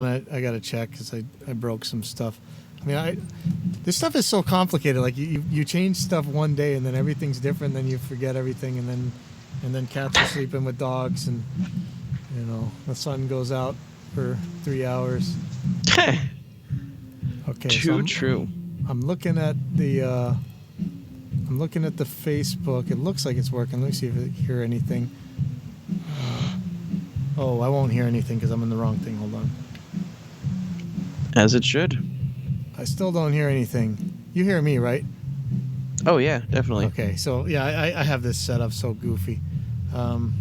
I got to check because I broke some stuff. I mean, this stuff is so complicated. Like you change stuff one day and then everything's different. Then you forget everything, and then cats are sleeping with dogs, and the sun goes out for 3 hours. Okay, Too true. I'm looking at the Facebook. It looks like it's working. Let me see if I hear anything. Oh, I won't hear anything because I'm in the wrong thing. Hold on. As it should. I still don't hear anything. You hear me, right? Oh, yeah, definitely. Okay, so, yeah, I have this set up so goofy. Crapo,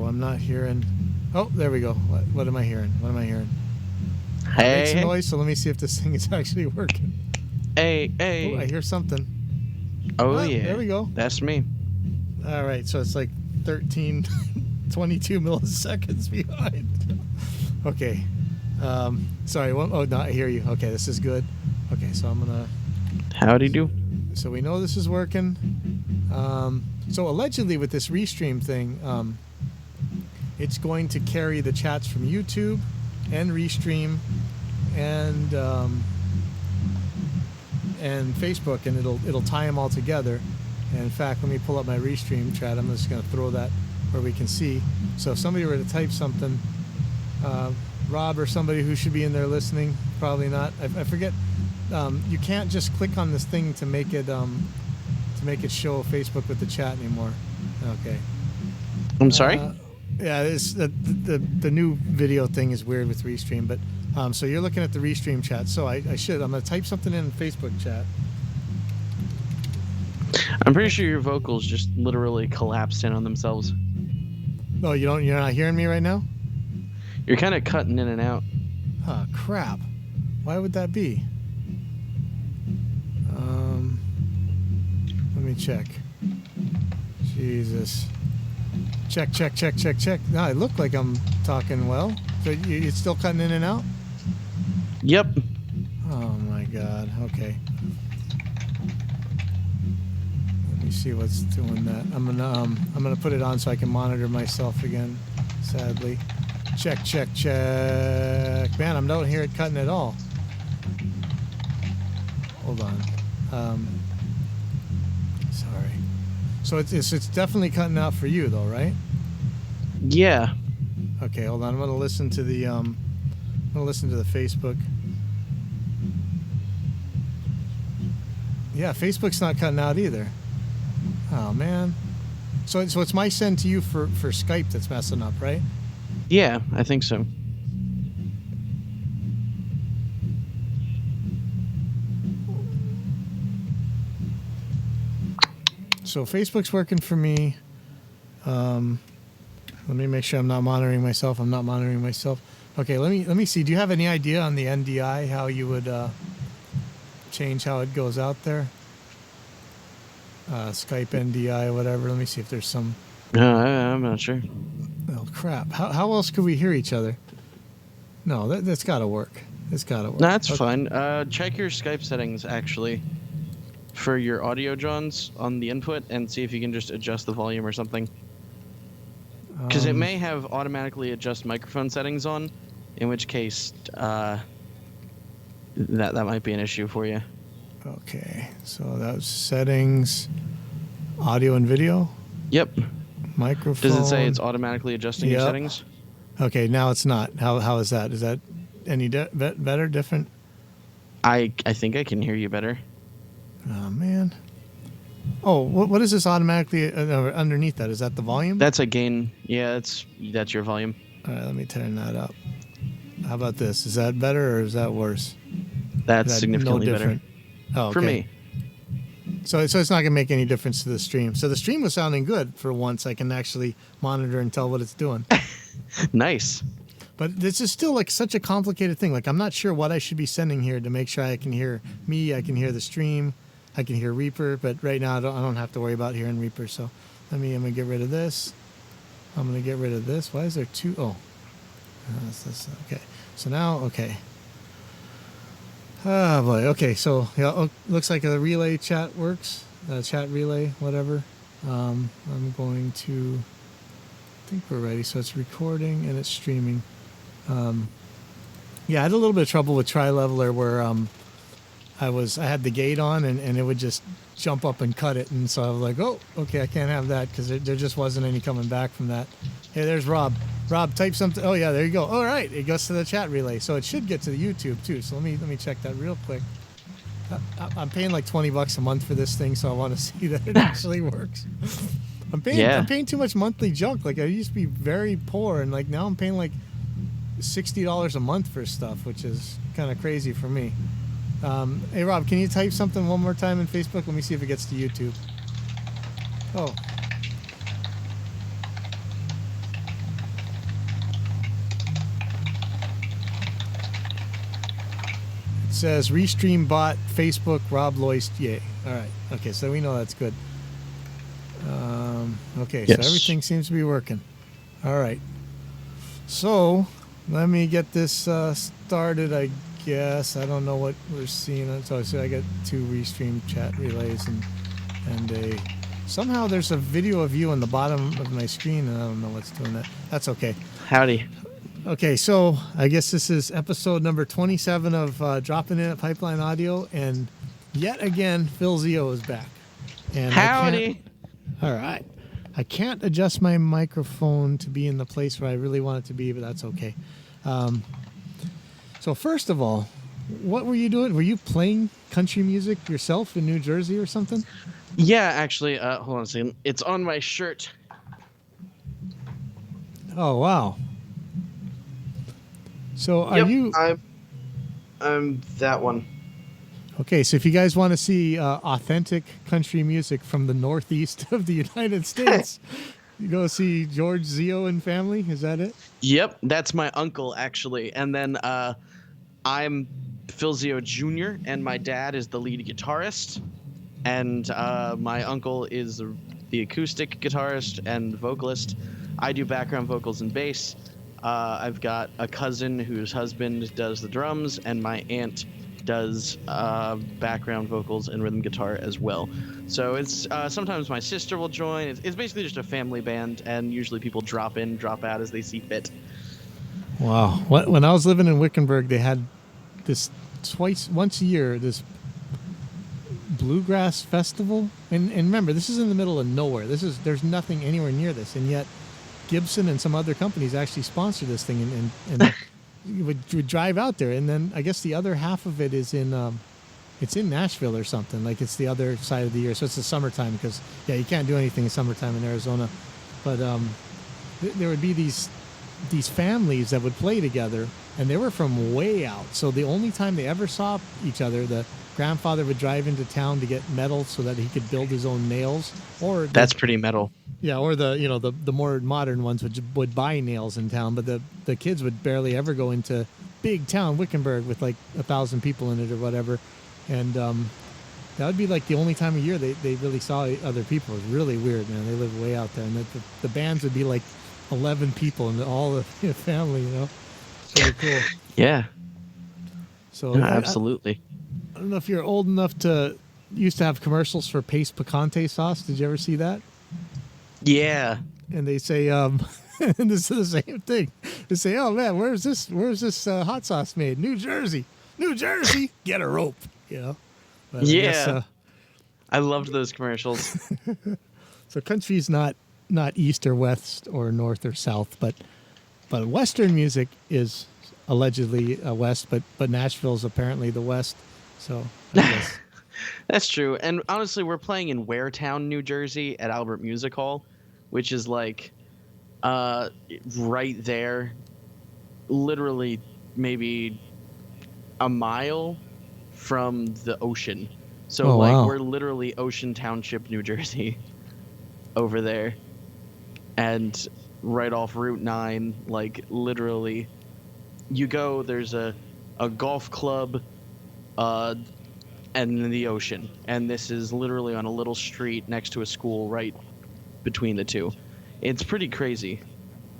I'm not hearing... Oh, there we go. What am I hearing? Hey. It makes a noise, so let me see if this thing is actually working. Hey. Oh, I hear something. Oh, yeah. There we go. That's me. All right, so it's like 22 milliseconds behind. Okay. Sorry. Oh, no, I hear you. Okay, this is good. Okay, so I'm going to... Howdy do. So we know this is working. So allegedly with this Restream thing, it's going to carry the chats from YouTube and Restream and Facebook, and it'll tie them all together. And in fact, let me pull up my Restream chat. I'm just going to throw that where we can see. So if somebody were to type something, Rob or somebody who should be in there listening, probably not. I forget. You can't just click on this thing to make it show Facebook with the chat anymore. Okay. I'm sorry? Yeah, the new video thing is weird with Restream, but so you're looking at the Restream chat. So I'm going to type something in Facebook chat. I'm pretty sure your vocals just literally collapsed in on themselves. No, you're not hearing me right now? You're kind of cutting in and out. Oh, crap. Why would that be? Let me check. Jesus. Check. No, I look like I'm talking well. So it's still cutting in and out? Yep. Oh, my God. Okay. Let me see what's doing that. I'm gonna put it on so I can monitor myself again, sadly. Check. Man, I don't hear it cutting at all. Hold on. Sorry. So it's definitely cutting out for you though, right? Yeah. Okay, hold on. I'm gonna listen to the Facebook. Yeah, Facebook's not cutting out either. Oh man. So it's my send to you for Skype that's messing up, right? Yeah, I think so. So Facebook's working for me. Let me make sure I'm not monitoring myself. I'm not monitoring myself. Okay, let me see. Do you have any idea on the NDI how you would change how it goes out there? Skype NDI, whatever. Let me see if there's some. No, I'm not sure. Oh crap! How else could we hear each other? No, that's got to work. It's got to work. No, that's fine. Check your Skype settings actually for your audio Johns on the input and see if you can just adjust the volume or something. Because it may have automatically adjust microphone settings on, in which case that might be an issue for you. Okay, so that was settings, audio and video. Yep. Microphone. Does it say it's automatically adjusting your settings? Okay, now it's not. How is that? Is that any better, different? I think I can hear you better. Oh man. Oh, what is this automatically underneath that? Is that the volume? That's a gain. Yeah, that's your volume. All right, let me turn that up. How about this? Is that better or is that worse? That's significantly better. Oh, okay. For me. So it's not going to make any difference to the stream. So the stream was sounding good for once. I can actually monitor and tell what it's doing. Nice. But this is still like such a complicated thing. Like I'm not sure what I should be sending here to make sure I can hear me. I can hear the stream. I can hear Reaper. But right now I don't have to worry about hearing Reaper. So I'm going to get rid of this. I'm going to get rid of this. Why is there two? Oh, that's this. Okay. So now, okay. Oh boy. Okay. So yeah, looks like a relay chat works. Chat relay, whatever. I'm going to. I think we're ready. So it's recording and it's streaming. Yeah, I had a little bit of trouble with Tri-Leveler where I had the gate on and it would just jump up and cut it, and so I was like, oh, okay, I can't have that because there just wasn't any coming back from that. Hey, there's Rob. Rob, type something. Oh yeah, there you go. All right, it goes to the chat relay, so it should get to the YouTube too. So let me check that real quick. I'm paying like $20 a month for this thing, so I want to see that it actually works. I'm paying too much monthly junk. Like I used to be very poor, and like now I'm paying like $60 a month for stuff, which is kind of crazy for me. Hey Rob, can you type something one more time in Facebook? Let me see if it gets to YouTube. Oh. It says Restream bot Facebook Rob Loist. Yay. All right. Okay, so we know that's good. Okay, yes. So everything seems to be working. All right. So let me get this started, I guess. I don't know what we're seeing. So I got 2 Restream chat relays and a... Somehow there's a video of you on the bottom of my screen, and I don't know what's doing that. That's okay. Howdy. Okay, so I guess this is episode number 27 of Dropping In at Pipeline Audio, and yet again, Phil Zio is back. And Howdy. All right. I can't adjust my microphone to be in the place where I really want it to be, but that's okay. So first of all, what were you doing? Were you playing country music yourself in New Jersey or something? Yeah, actually, hold on a second. It's on my shirt. Oh, wow. So are you... I'm that one. Okay, so if you guys want to see authentic country music from the Northeast of the United States, you go see George Zio and family. Is that it? Yep, that's my uncle, actually. And then I'm Phil Zio Jr., and my dad is the lead guitarist. And my uncle is the acoustic guitarist and vocalist. I do background vocals and bass. I've got a cousin whose husband does the drums, and my aunt does background vocals and rhythm guitar as well. So it's sometimes my sister will join. It's basically just a family band, and usually people drop in, drop out as they see fit. Wow. When I was living in Wickenburg, they had this once a year, this bluegrass festival. And remember, this is in the middle of nowhere. There's nothing anywhere near this, and yet Gibson and some other companies actually sponsor this thing and you would drive out there, and then I guess the other half of it is in it's in Nashville or something. Like it's the other side of the year, so it's the summertime because you can't do anything in summertime in Arizona. But there would be these families that would play together, and they were from way out. So the only time they ever saw each other, the grandfather would drive into town to get metal so that he could build his own nails. Or that's pretty metal. Yeah, or the more modern ones would buy nails in town, but the kids would barely ever go into big town Wickenburg with like 1,000 people in it or whatever, and that would be like the only time of year they really saw other people. It was really weird, man. They live way out there, and the bands would be like 11 people and all the family, It's really cool. Yeah. So no, absolutely. I don't know if you're old enough to used to have commercials for Pace Picante sauce. Did you ever see that? Yeah. And they say, and this is the same thing. They say, "Oh man, where's this hot sauce made? New Jersey, get a rope." But yeah. I loved those commercials. So country's not east or west or north or south, but Western music is allegedly west, but Nashville's apparently the west. So I guess. That's true. And honestly, we're playing in Waretown, New Jersey at Albert Music Hall, which is like right there, literally maybe a mile from the ocean. So wow. We're literally Ocean Township, New Jersey over there. And right off Route 9, like literally you go, there's a golf club and the ocean, and this is literally on a little street next to a school right between the two. It's pretty crazy,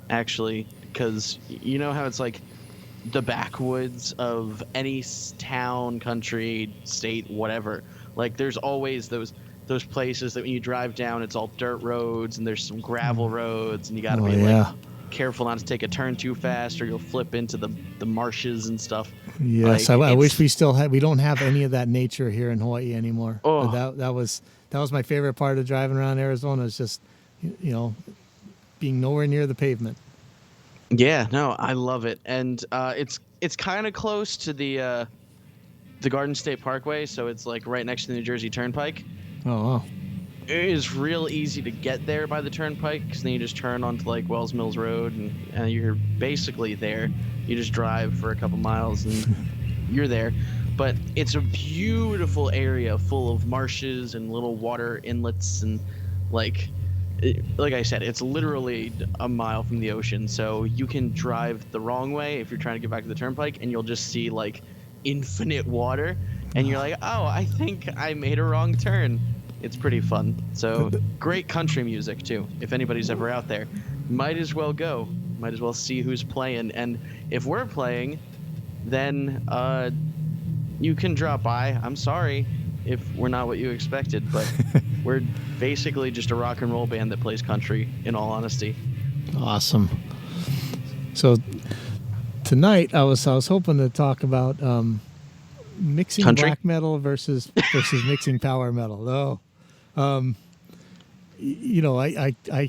actually, because you know how it's like the backwoods of any town, country, state, whatever. Like there's always those places that when you drive down, it's all dirt roads and there's some gravel roads, and you got to be like careful not to take a turn too fast, or you'll flip into the marshes and stuff. Yes, Like, I wish we don't have any of that nature here in Hawaii anymore. Oh. But that was my favorite part of driving around Arizona, is just, being nowhere near the pavement. Yeah, no, I love it, and it's kind of close to the Garden State Parkway, so it's like right next to the New Jersey Turnpike. Oh, wow. It is real easy to get there by the Turnpike, because then you just turn onto like Wells Mills Road, and you're basically there. You just drive for a couple miles and you're there. But it's a beautiful area full of marshes and little water inlets, and like I said, it's literally a mile from the ocean, so you can drive the wrong way if you're trying to get back to the Turnpike, and you'll just see like infinite water, and you're like, oh, I think I made a wrong turn. It's pretty fun. So great country music too. If anybody's ever out there, might as well go. Might as well see who's playing. And if we're playing, then you can drop by. I'm sorry if we're not what you expected, but we're basically just a rock and roll band that plays country, in all honesty. Awesome. So tonight I was hoping to talk about mixing Country? black metal versus mixing power metal. Oh. I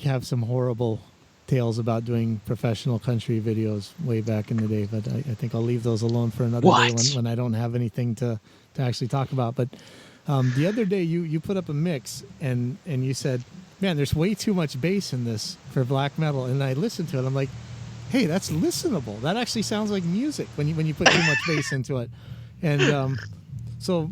have some horrible tales about doing professional country videos way back in the day, but I think I'll leave those alone for another day when I don't have anything to actually talk about. But the other day you put up a mix and you said, man, there's way too much bass in this for black metal. And I listened to it. I'm like, hey, that's listenable. That actually sounds like music when you put too much bass into it. And so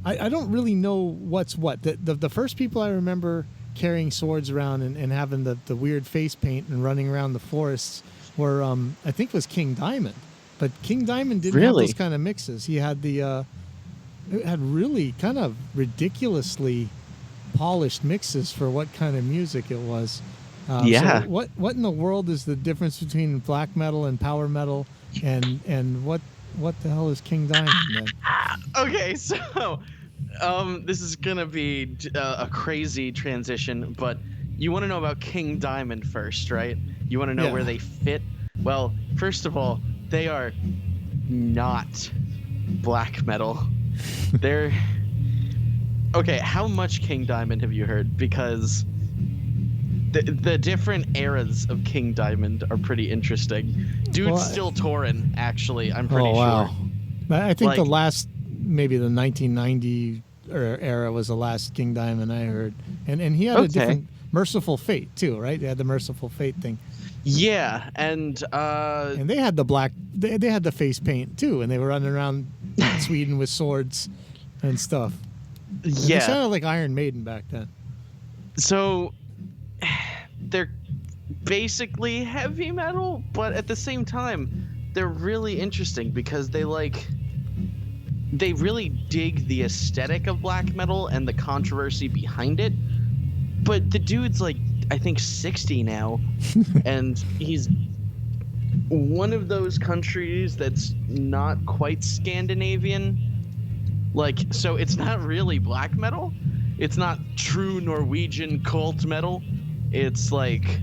I don't really know what's what. The first people I remember carrying swords around and having the weird face paint and running around the forests were, I think, was King Diamond. But King Diamond didn't have those kind of mixes. He had it had really kind of ridiculously polished mixes for what kind of music it was. Yeah. So what in the world is the difference between black metal and power metal, and what the hell is King Diamond then? Okay, so this is gonna be a crazy transition, but you want to know about King Diamond first, right? You want to know where they fit? Well, first of all, they are not black metal. They're okay. How much King Diamond have you heard? Because the different eras of King Diamond are pretty interesting. Dude's still touring, actually. I'm pretty sure. I think the last, maybe the 1990 era was the last King Diamond I heard, and he had a different Merciful Fate too, right? They had the Merciful Fate thing. Yeah, and they had the black. They had the face paint too, and they were running around Sweden with swords and stuff. And they sounded like Iron Maiden back then. So they're basically heavy metal, but at the same time, they're really interesting because they really dig the aesthetic of black metal and the controversy behind it. But the dude's like, I think 60 now, and he's one of those countries that's not quite Scandinavian. Like, so it's not really black metal. It's not true Norwegian cult metal. It's like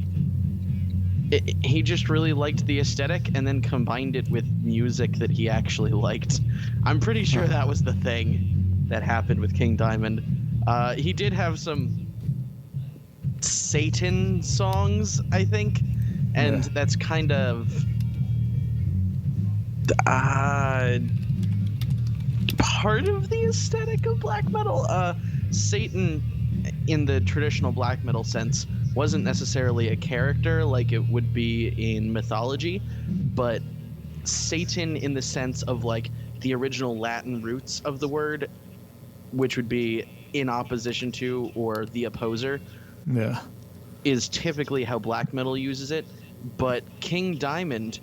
he just really liked the aesthetic and then combined it with music that he actually liked. I'm pretty sure that was the thing that happened with King Diamond. He did have some Satan songs, I think, and that's kind of part of the aesthetic of black metal. Satan, in the traditional black metal sense, wasn't necessarily a character like it would be in mythology, but Satan in the sense of like the original Latin roots of the word, which would be in opposition to or the opposer, is typically how black metal uses it. But King Diamond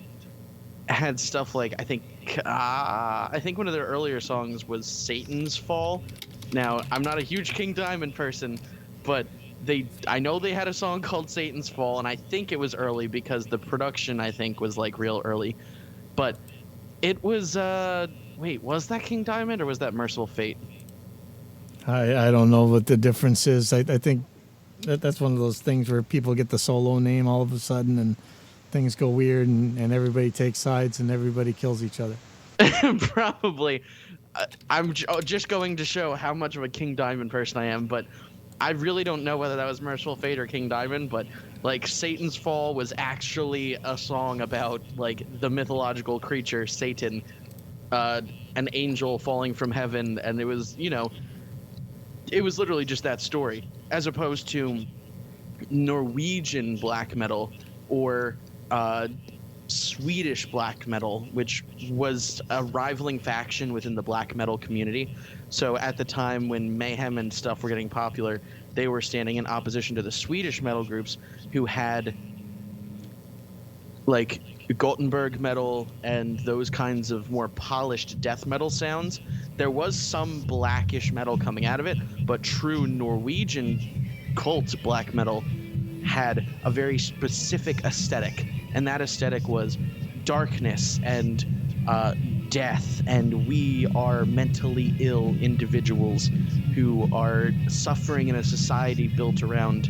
had stuff like, I think one of their earlier songs was Satan's Fall. Now, I'm not a huge King Diamond person, but I know they had a song called Satan's Fall, and I think it was early because the production, I think, was like real early. But it was was that King Diamond or was that Merciful Fate? I don't know what the difference is. I think that's one of those things where people get the solo name all of a sudden, and things go weird and everybody takes sides and everybody kills each other. Probably. I'm just going to show how much of a King Diamond person I am, but I really don't know whether that was Merciful Fate or King Diamond, but like Satan's Fall was actually a song about like the mythological creature Satan, an angel falling from heaven, and it was, you know, it was literally just that story, as opposed to Norwegian black metal or Swedish black metal, which was a rivaling faction within the black metal community. So at the time when Mayhem and stuff were getting popular, they were standing in opposition to the Swedish metal groups who had like Gothenburg metal and those kinds of more polished death metal sounds. There was some blackish metal coming out of it, but true Norwegian cult black metal had a very specific aesthetic, and that aesthetic was darkness and death, and we are mentally ill individuals who are suffering in a society built around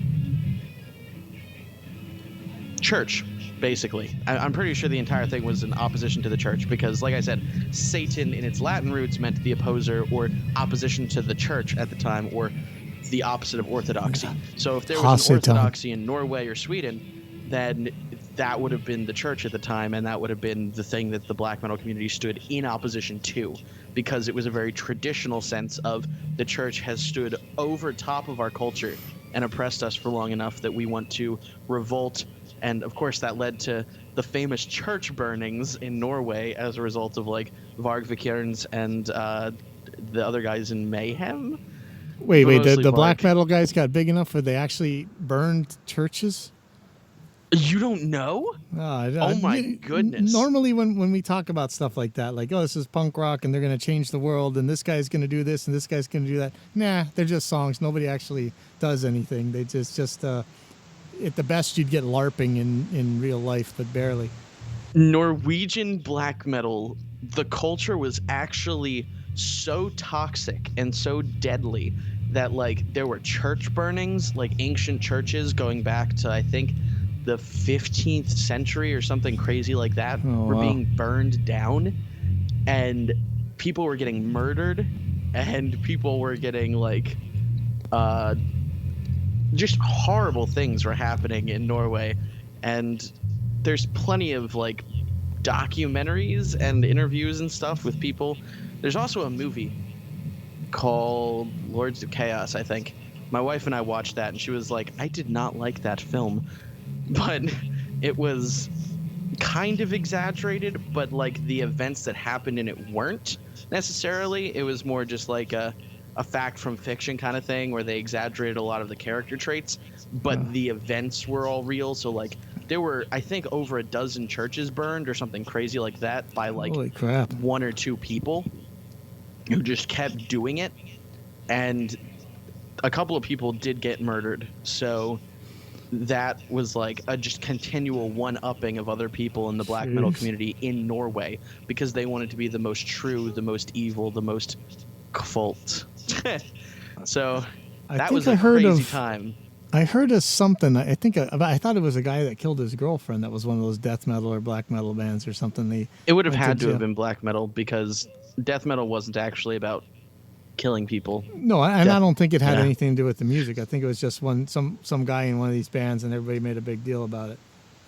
church, basically. I'm pretty sure the entire thing was in opposition to the church because, like I said, Satan in its Latin roots meant the opposer or opposition to the church at the time, or the opposite of orthodoxy. So if there was an orthodoxy in Norway or Sweden, then that would have been the church at the time, and that would have been the thing that the black metal community stood in opposition to, because it was a very traditional sense of the church has stood over top of our culture and oppressed us for long enough that we want to revolt. And of course that led to the famous church burnings in Norway as a result of like Varg Vikernes and the other guys in Mayhem. Wait, the black metal guys got big enough where they actually burned churches? You don't know? Oh my goodness. Normally when we talk about stuff like that, like, oh, this is punk rock and they're going to change the world and this guy's going to do this and this guy's going to do that. Nah, they're just songs. Nobody actually does anything. They just at the best you'd get LARPing in real life, but barely. Norwegian black metal, the culture was actually so toxic and so deadly that like there were church burnings, like ancient churches going back to I think the 15th century or something crazy like that, were being burned down, and people were getting murdered, and people were getting like just horrible things were happening in Norway. And there's plenty of like documentaries and interviews and stuff with people. There's also a movie called Lords of Chaos, I think. My wife and I watched that and she was like, I did not like that film, but it was kind of exaggerated, but like the events that happened in it weren't necessarily. It was more just like a fact from fiction kind of thing where they exaggerated a lot of the character traits, but the events were all real. So like there were, I think, over a dozen churches burned or something crazy like that by like holy crap, one or two people who just kept doing it. And a couple of people did get murdered. So that was like a just continual one-upping of other people in the black metal community in Norway because they wanted to be the most true, the most evil, the most cult. So that was a crazy time. I heard of something. I think I thought it was a guy that killed his girlfriend. That was one of those death metal or black metal bands or something. It would have had to have been black metal because death metal wasn't actually about killing people. No, I don't think it had anything to do with the music. I think it was just some guy in one of these bands, and everybody made a big deal about it.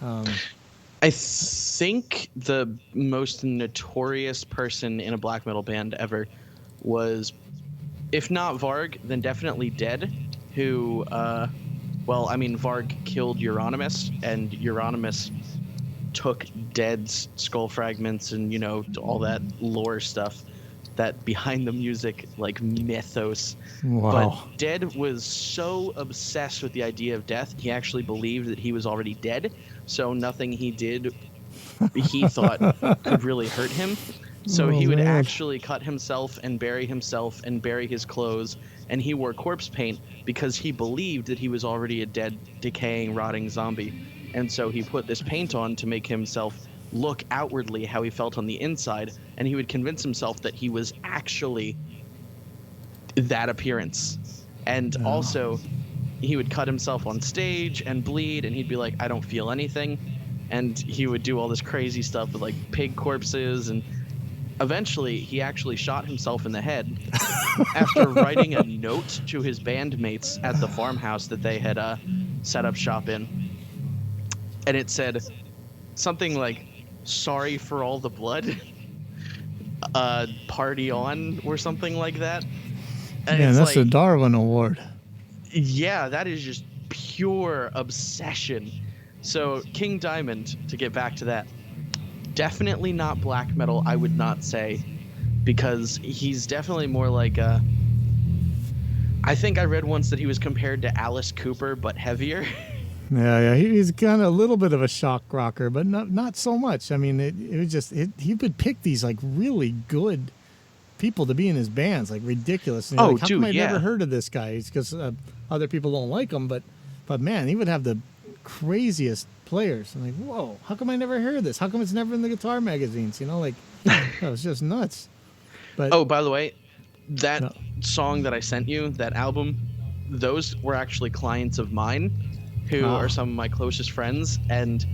I think the most notorious person in a black metal band ever was, if not Varg, then definitely Dead, who, well, I mean, Varg killed Euronymous, and Euronymous took Dead's skull fragments and, you know, all that lore stuff, that behind the music, like, mythos. Wow. But Dead was so obsessed with the idea of death, he actually believed that he was already dead, so nothing he did, he thought, could really hurt him. So he would actually cut himself and bury his clothes, and he wore corpse paint because he believed that he was already a dead, decaying, rotting zombie. And so he put this paint on to make himself look outwardly how he felt on the inside, and he would convince himself that he was actually that appearance. And also, he would cut himself on stage and bleed, and he'd be like, I don't feel anything. and he would do all this crazy stuff with like pig corpses, and eventually he actually shot himself in the head after writing a note to his bandmates at the farmhouse that they had set up shop in, and it said something like, "Sorry for all the blood, party on," or something like that. And Man, it's that's like, a Darwin Award. yeah, that is just pure obsession. So King Diamond, to get back to that, definitely not black metal, I would not say, because he's definitely more like I think I read once that he was compared to Alice Cooper, but heavier. Yeah, he's kind of a little bit of a shock rocker, but not so much. I mean, it was just he would pick these like really good people to be in his bands, like ridiculous. And you're like, how come I never heard of this guy? It's because other people don't like him, but man, he would have the craziest players. I'm like, whoa, how come I never heard of this? How come it's never in the guitar magazines? You know, like that was just nuts. But oh, by the way, that song that I sent you, that album, those were actually clients of mine who are some of my closest friends, and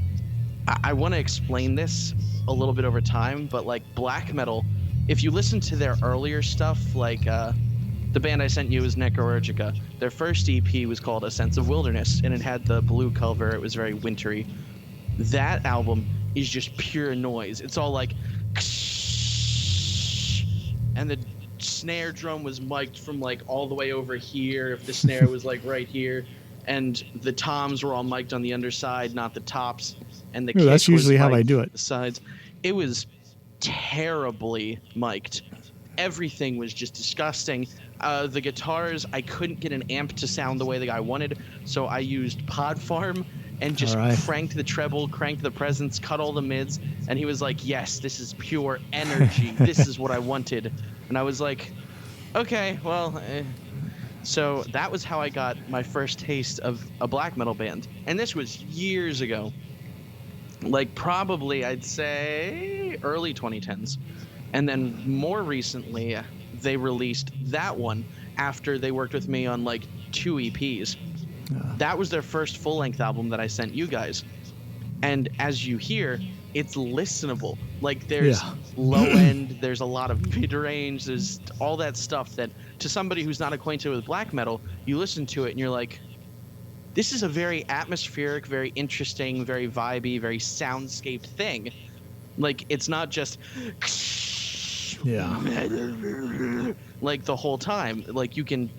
I want to explain this a little bit over time, but like black metal, if you listen to their earlier stuff, like the band I sent you is Necrourgica. Their first EP was called A Sense of Wilderness, and it had the blue cover. It was very wintry. That album is just pure noise. It's all like, and the snare drum was mic'd from like all the way over here if the snare was like right here, and the toms were all mic'd on the underside, not the tops, and the kick that's usually was how I mic'd do it. the sides. It was terribly mic'd. Everything was just disgusting. The guitars, I couldn't get an amp to sound the way that I wanted, so I used Pod Farm and just cranked the treble, cranked the presence, cut all the mids, and he was like, yes, this is pure energy. This is what I wanted. And I was like, okay, well, So that was how I got my first taste of a black metal band. And this was years ago. Like probably, I'd say, early 2010s. And then more recently, they released that one after they worked with me on like 2 EPs. That was their first full-length album that I sent you guys. And as you hear, it's listenable. Like there's low end, there's a lot of mid-range, there's all that stuff that to somebody who's not acquainted with black metal, you listen to it and you're like, this is a very atmospheric, very interesting, very vibey, very soundscape thing. Like it's not just like the whole time. Like you can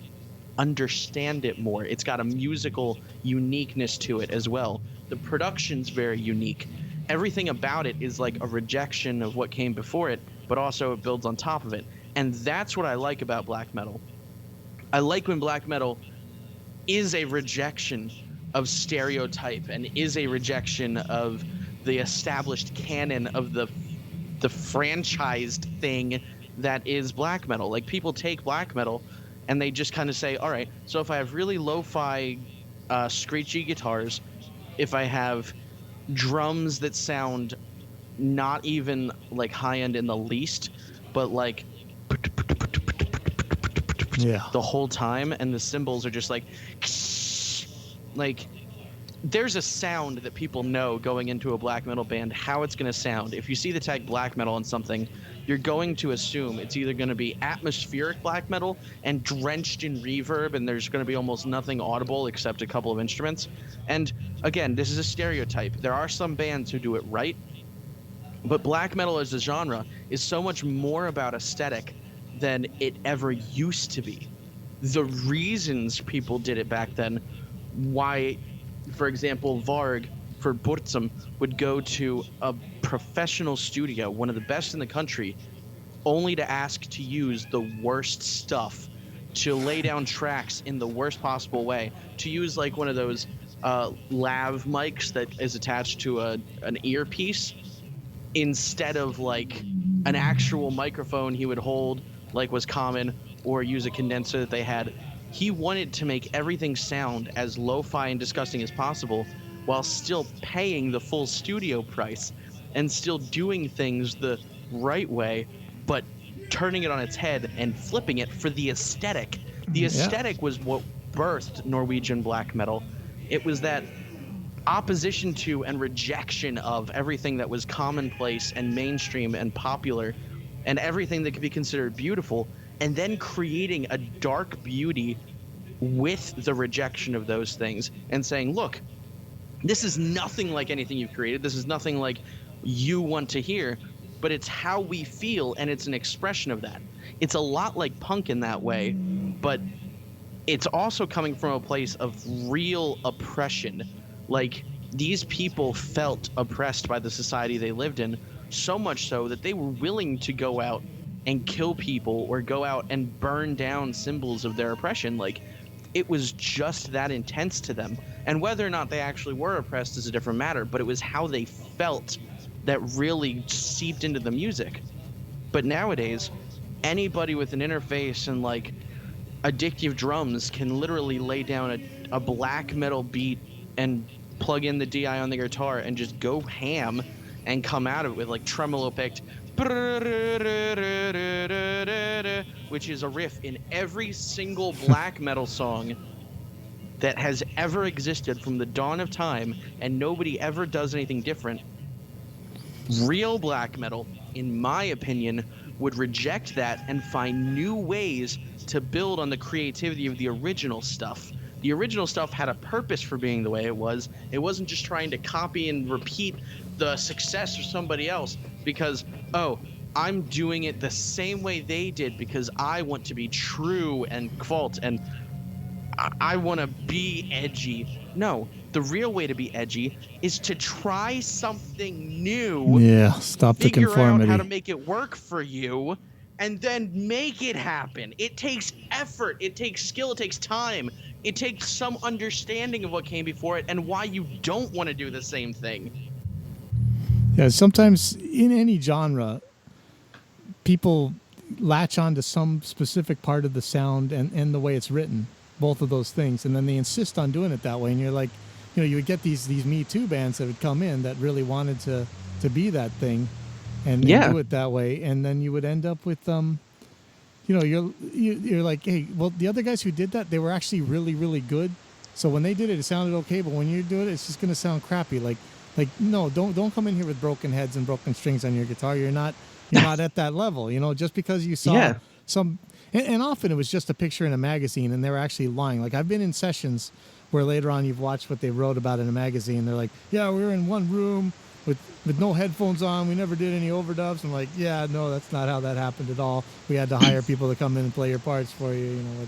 understand it more. It's got a musical uniqueness to it as well. The production's very unique. Everything about it is like a rejection of what came before it, but also it builds on top of it. And that's what I like about black metal. I like when black metal is a rejection of stereotype and is a rejection of the established canon of the franchised thing that is black metal. Like people take black metal and they just kind of say, all right, so if I have really lo-fi screechy guitars, if I have drums that sound not even like high end in the least, but like the whole time, and the cymbals are just like there's a sound that people know going into a black metal band how it's going to sound. If you see the tag black metal on something, you're going to assume it's either going to be atmospheric black metal and drenched in reverb, and there's going to be almost nothing audible except a couple of instruments. And again, this is a stereotype. There are some bands who do it right, but black metal as a genre is so much more about aesthetic than it ever used to be. The reasons people did it back then, why, for example, Varg for Burzum would go to a professional studio, one of the best in the country, only to ask to use the worst stuff, to lay down tracks in the worst possible way, to use like one of those lav mics that is attached to an earpiece instead of like an actual microphone he would hold like was common, or use a condenser that they had. He wanted to make everything sound as lo-fi and disgusting as possible while still paying the full studio price and still doing things the right way, but turning it on its head and flipping it for the aesthetic. The aesthetic was what birthed Norwegian black metal. It was that opposition to and rejection of everything that was commonplace and mainstream and popular and everything that could be considered beautiful, and then creating a dark beauty with the rejection of those things and saying, look, this is nothing like anything you've created. This is nothing like you want to hear, but it's how we feel, and it's an expression of that. It's a lot like punk in that way, but it's also coming from a place of real oppression. Like, these people felt oppressed by the society they lived in, so much so that they were willing to go out and kill people or go out and burn down symbols of their oppression. Like, it was just that intense to them. And whether or not they actually were oppressed is a different matter, but it was how they felt that really seeped into the music. But nowadays, anybody with an interface and like addictive drums can literally lay down a black metal beat and plug in the DI on the guitar and just go ham and come out of it with like tremolo picked, which is a riff in every single black metal song that has ever existed from the dawn of time, and nobody ever does anything different. Real black metal, in my opinion, would reject that and find new ways to build on the creativity of the original stuff. The original stuff had a purpose for being the way it was. It wasn't just trying to copy and repeat the success of somebody else because, oh, I'm doing it the same way they did because I want to be true and vault and I want to be edgy. No, the real way to be edgy is to try something new. Yeah, stop the conformity. Figure out how to make it work for you, and then make it happen. It takes effort. It takes skill. It takes time. It takes some understanding of what came before it and why you don't want to do the same thing. Yeah, sometimes in any genre, people latch on to some specific part of the sound and the way it's written. Both of those things, and then they insist on doing it that way, and you're like, you know, you would get these Me Too bands that would come in that really wanted to be that thing and do it that way, and then you would end up with you know, you're like, hey, well, the other guys who did that, they were actually really, really good, so when they did it, it sounded okay, but when you do it, it's just going to sound crappy. Like no, don't come in here with broken heads and broken strings on your guitar. You're not at that level, you know, just because you saw some. And often it was just a picture in a magazine, and they were actually lying. Like, I've been in sessions where later on you've watched what they wrote about in a magazine. They're like, yeah, we were in one room with no headphones on. We never did any overdubs. I'm like, yeah, no, that's not how that happened at all. We had to hire people to come in and play your parts for you, you know,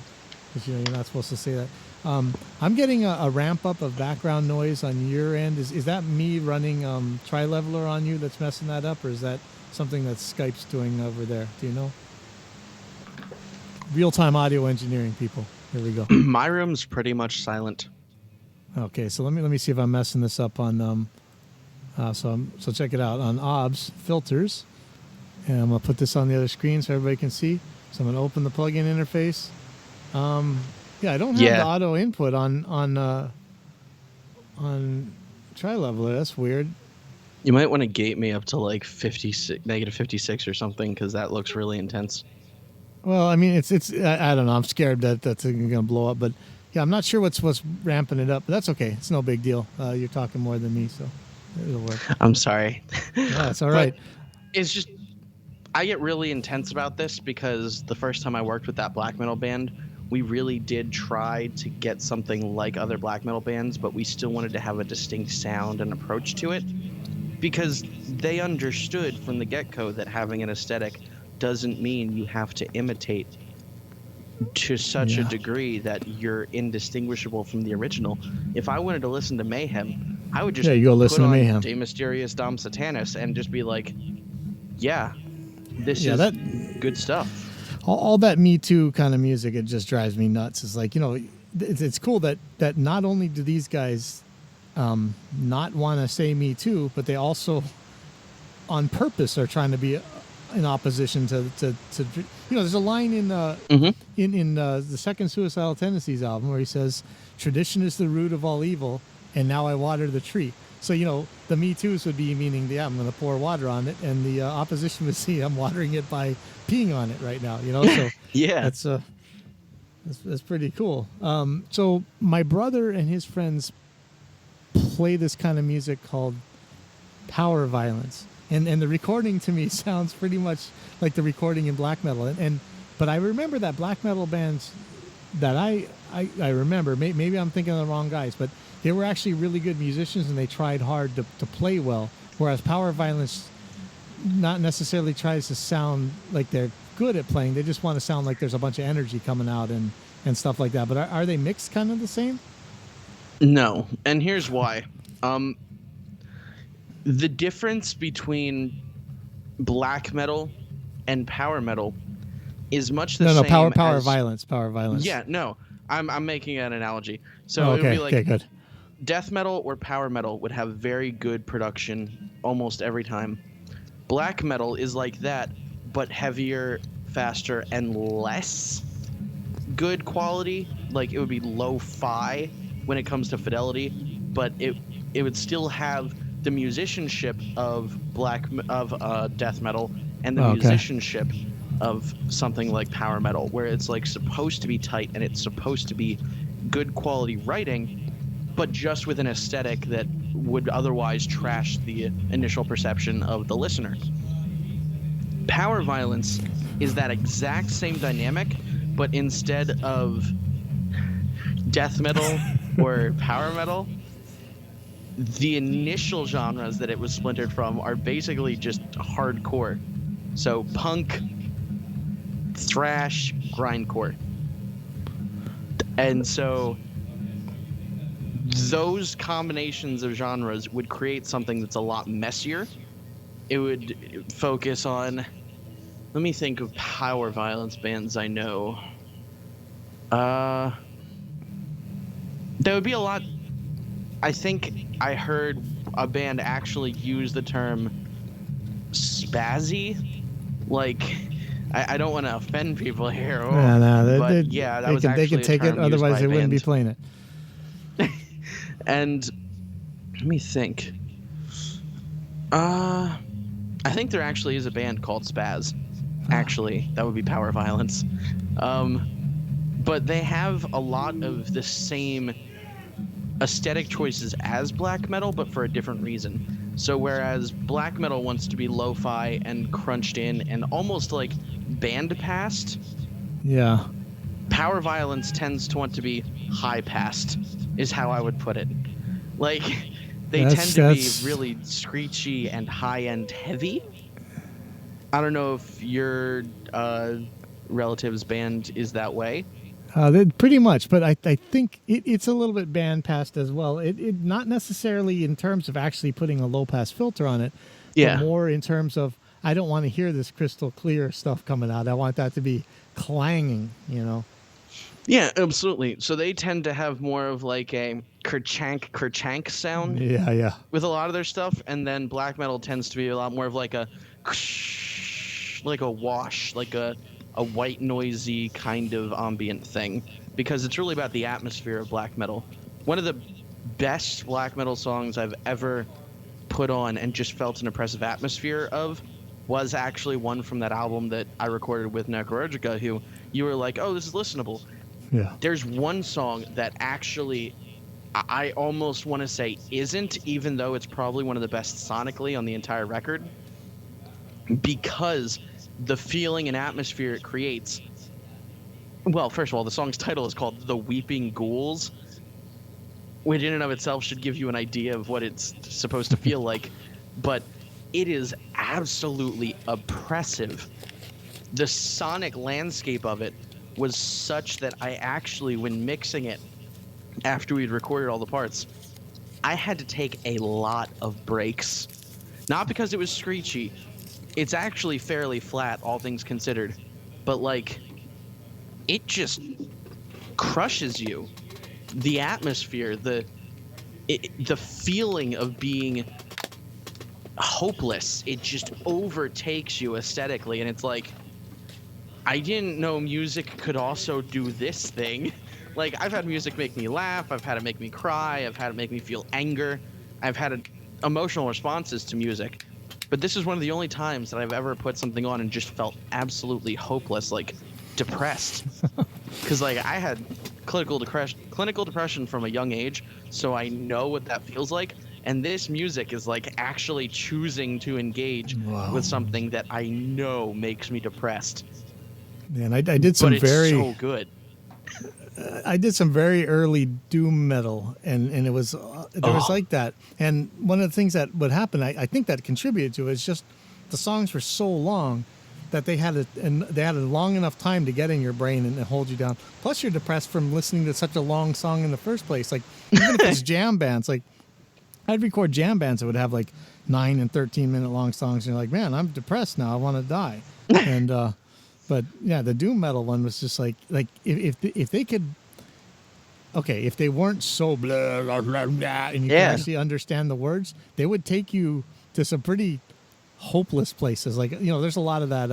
because, you know, you're not supposed to say that. I'm getting a ramp up of background noise on your end. Is that me running Tri-Leveler on you that's messing that up, or is that something that Skype's doing over there? Do you know? Real-time audio engineering, people. Here we go. My room's pretty much silent. Okay, so let me see if I'm messing this up on so check it out on OBS filters, and I'm gonna put this on the other screen so everybody can see. So I'm gonna open the plugin interface. Yeah, I don't have the auto input on Tri-Leveler. That's weird. You might want to gate me up to like -56 or something, because that looks really intense. Well, I mean, it's I don't know. I'm scared that that's going to blow up, but yeah, I'm not sure what's ramping it up. But that's okay. It's no big deal. You're talking more than me, so it'll work. I'm sorry. Yeah, it's all right. It's just, I get really intense about this because the first time I worked with that black metal band, we really did try to get something like other black metal bands, but we still wanted to have a distinct sound and approach to it because they understood from the get-go that having an aesthetic doesn't mean you have to imitate to such a degree that you're indistinguishable from the original. If I wanted to listen to Mayhem, I would just you go listen to Mayhem. De Mysterious Dom Satanus and just be like, yeah, this is good stuff. All that Me Too kind of music, it just drives me nuts. It's like, you know, it's cool that not only do these guys not want to say Me Too, but they also on purpose are trying to be in opposition to you know, there's a line in the second Suicidal Tendencies album where he says, tradition is the root of all evil, and now I water the tree. So, you know, the Me Too's would be meaning, I'm going to pour water on it, and the opposition would see I'm watering it by peeing on it right now, you know? So that's pretty cool. So my brother and his friends play this kind of music called power violence, and the recording to me sounds pretty much like the recording in black metal. But I remember that black metal bands that I remember. Maybe I'm thinking of the wrong guys, but they were actually really good musicians and they tried hard to play well. Whereas power violence not necessarily tries to sound like they're good at playing. They just want to sound like there's a bunch of energy coming out and stuff like that. But are they mixed kind of the same? No, and here's why. The difference between black metal and power metal is much the same. No, power violence. Yeah, no, I'm making an analogy. So okay, it would be like, okay, good. Death metal or power metal would have very good production almost every time. Black metal is like that, but heavier, faster, and less good quality. Like, it would be lo-fi when it comes to fidelity, but it would still have the musicianship of death metal and the musicianship of something like power metal, where it's like supposed to be tight and it's supposed to be good quality writing, but just with an aesthetic that would otherwise trash the initial perception of the listener. Power violence is that exact same dynamic, but instead of death metal or power metal, the initial genres that it was splintered from are basically just hardcore. So punk, thrash, grindcore. And so those combinations of genres would create something that's a lot messier. It would focus on, let me think of power violence bands I know. There would be a lot. I think I heard a band actually use the term spazzy. Like, I don't want to offend people here. But yeah, that was actually they can take it, otherwise they wouldn't be playing it. And let me think. I think there actually is a band called Spaz. Actually, that would be power violence. But they have a lot of the same aesthetic choices as black metal, but for a different reason. So whereas black metal wants to be lo-fi and crunched in and almost like band-passed, yeah, power violence tends to want to be high-passed, is how I would put it. Like, they tend to be really screechy and high-end heavy. I don't know if your relative's band is that way. Pretty much, but I think it's a little bit band-passed as well. It not necessarily in terms of actually putting a low-pass filter on it, but more in terms of, I don't want to hear this crystal clear stuff coming out. I want that to be clanging, you know? Yeah, absolutely. So they tend to have more of like a kerchank sound. Yeah. With a lot of their stuff, and then black metal tends to be a lot more of like a wash, like a white noisy kind of ambient thing, because it's really about the atmosphere of black metal. One of the best black metal songs I've ever put on and just felt an oppressive atmosphere of was actually one from that album that I recorded with Necrourgica, who you were like, oh, this is listenable. Yeah. There's one song that actually I almost want to say isn't, even though it's probably one of the best sonically on the entire record, because the feeling and atmosphere it creates. Well, first of all, the song's title is called The Weeping Ghouls, which in and of itself should give you an idea of what it's supposed to feel like, but it is absolutely oppressive. The sonic landscape of it was such that I actually, when mixing it, after we'd recorded all the parts, I had to take a lot of breaks. Not because it was screechy. It's actually fairly flat, all things considered. But, like, it just crushes you. The atmosphere, the feeling of being hopeless, it just overtakes you aesthetically. And it's like, I didn't know music could also do this thing. Like, I've had music make me laugh, I've had it make me cry, I've had it make me feel anger, I've had emotional responses to music. But this is one of the only times that I've ever put something on and just felt absolutely hopeless, like depressed. Because, like, I had clinical depression from a young age, so I know what that feels like. And this music is like actually choosing to engage Wow. with something that I know makes me depressed. Man, I did some But it's so good. I did some very early doom metal, and it was there was like that. And one of the things that would happen, I think that contributed to it, is just the songs were so long that they had a long enough time to get in your brain and hold you down. Plus, you're depressed from listening to such a long song in the first place. Like even if it's jam bands, like I'd record jam bands that would have like 9 and 13-minute long songs, and you're like, man, I'm depressed now. I want to die. And but yeah, the doom metal one was just like if they could, okay, if they weren't so blah blah blah, blah and you could actually understand the words, they would take you to some pretty hopeless places. Like, you know, there's a lot of that.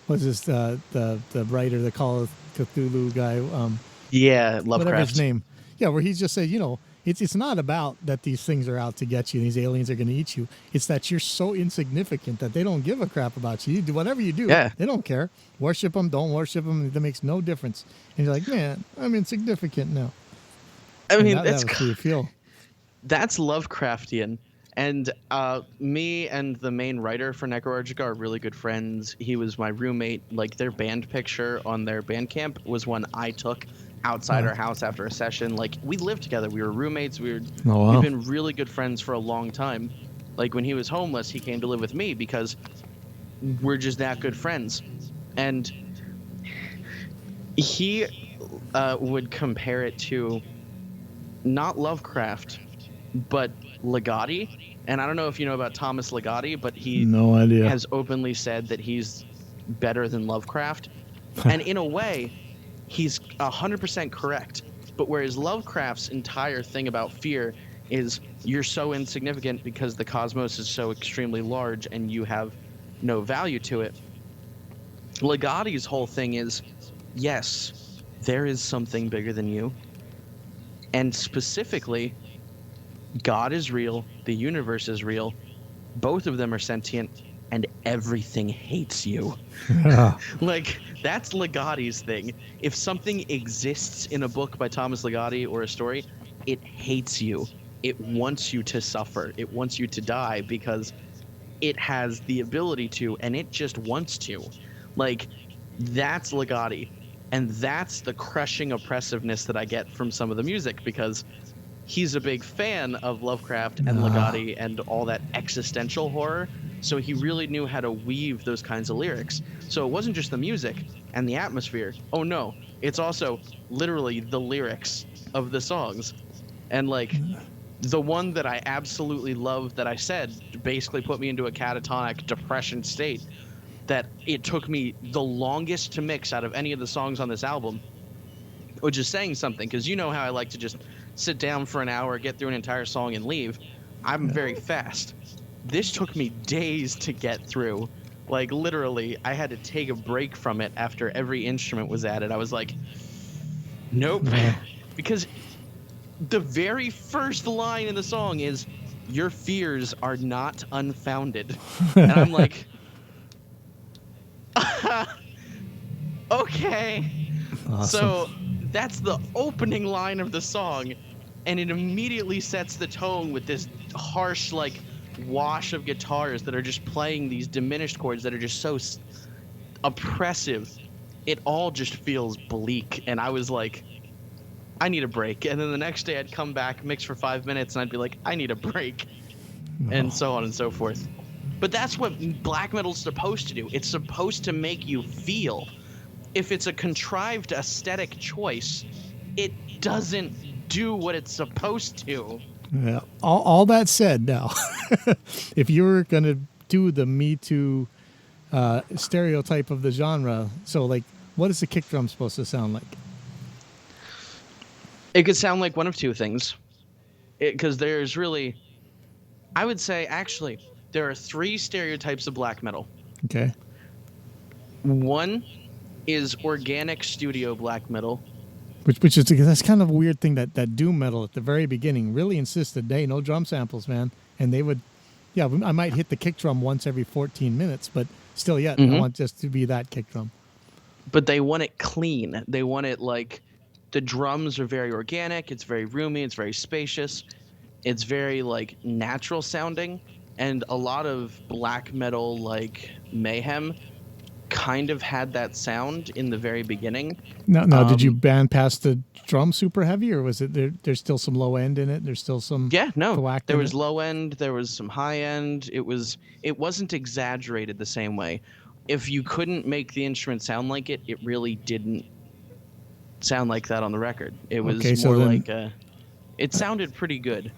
What's this? The writer, the Call of Cthulhu guy. Lovecraft. Whatever his name. Yeah, where he's just said, you know, it's not about that these things are out to get you and these aliens are going to eat you. It's that you're so insignificant that they don't give a crap about you. You do whatever you do. They don't care. Worship them, don't worship them. That makes no difference. And you're like, man, I'm insignificant now. I mean, that's how you feel. That's Lovecraftian. And me and the main writer for Necroarchica are really good friends. He was my roommate. Like, their band picture on their Bandcamp was one I took outside our house after a session. Like, we lived together. We were roommates. We've been really good friends for a long time. Like, when he was homeless, he came to live with me because we're just that good friends. And he would compare it to not Lovecraft, but Ligotti. And I don't know if you know about Thomas Ligotti, but he has openly said that he's better than Lovecraft. And in a way, he's 100% correct. But whereas Lovecraft's entire thing about fear is you're so insignificant because the cosmos is so extremely large and you have no value to it, Ligotti's whole thing is, yes, there is something bigger than you. And specifically, God is real, the universe is real, both of them are sentient, and everything hates you. Like, that's Ligotti's thing. If something exists in a book by Thomas Ligotti or a story, it hates you. It wants you to suffer. It wants you to die because it has the ability to, and it just wants to. Like, that's Ligotti. And that's the crushing oppressiveness that I get from some of the music, because he's a big fan of Lovecraft and Ligotti and all that existential horror. So he really knew how to weave those kinds of lyrics. So it wasn't just the music and the atmosphere. Oh no, it's also literally the lyrics of the songs. And like, the one that I absolutely love that I said basically put me into a catatonic depression state that it took me the longest to mix out of any of the songs on this album, which is saying something, because you know how I like to just sit down for an hour, get through an entire song, and leave. I'm very fast. This took me days to get through. Like, literally, I had to take a break from it after every instrument was added. I was like, nope. Because the very first line in the song is, your fears are not unfounded. And I'm like, okay. Awesome. So that's the opening line of the song, and it immediately sets the tone with this harsh, like, wash of guitars that are just playing these diminished chords that are just so oppressive. It all just feels bleak, and I was like, I need a break. And then the next day I'd come back, mix for 5 minutes, and I'd be like, I need a break. And so on and so forth. But that's what black metal's supposed to do. It's supposed to make you feel. If it's a contrived aesthetic choice, it doesn't do what it's supposed to. Yeah. All that said, now, if you were going to do the Me Too stereotype of the genre, so, like, what is the kick drum supposed to sound like? It could sound like one of two things. Because there's really, I would say, actually, there are 3 stereotypes of black metal. Okay. One is organic studio black metal. Which is, that's kind of a weird thing that doom metal at the very beginning really insisted, hey, no drum samples, man. And they would, I might hit the kick drum once every 14 minutes, but still I want just to be that kick drum. But they want it clean. They want it like The drums are very organic. It's very roomy. It's very spacious. It's very like natural sounding, and a lot of black metal like Mayhem kind of had that sound in the very beginning. Now, did you band past the drum super heavy, or was it there's still some low end in it? There's still some thwack there in was it? low end, there was some high end. It wasn't exaggerated the same way. If you couldn't make the instrument sound like it, it really didn't sound like that on the record. It was Okay, so more then- like it sounded pretty good.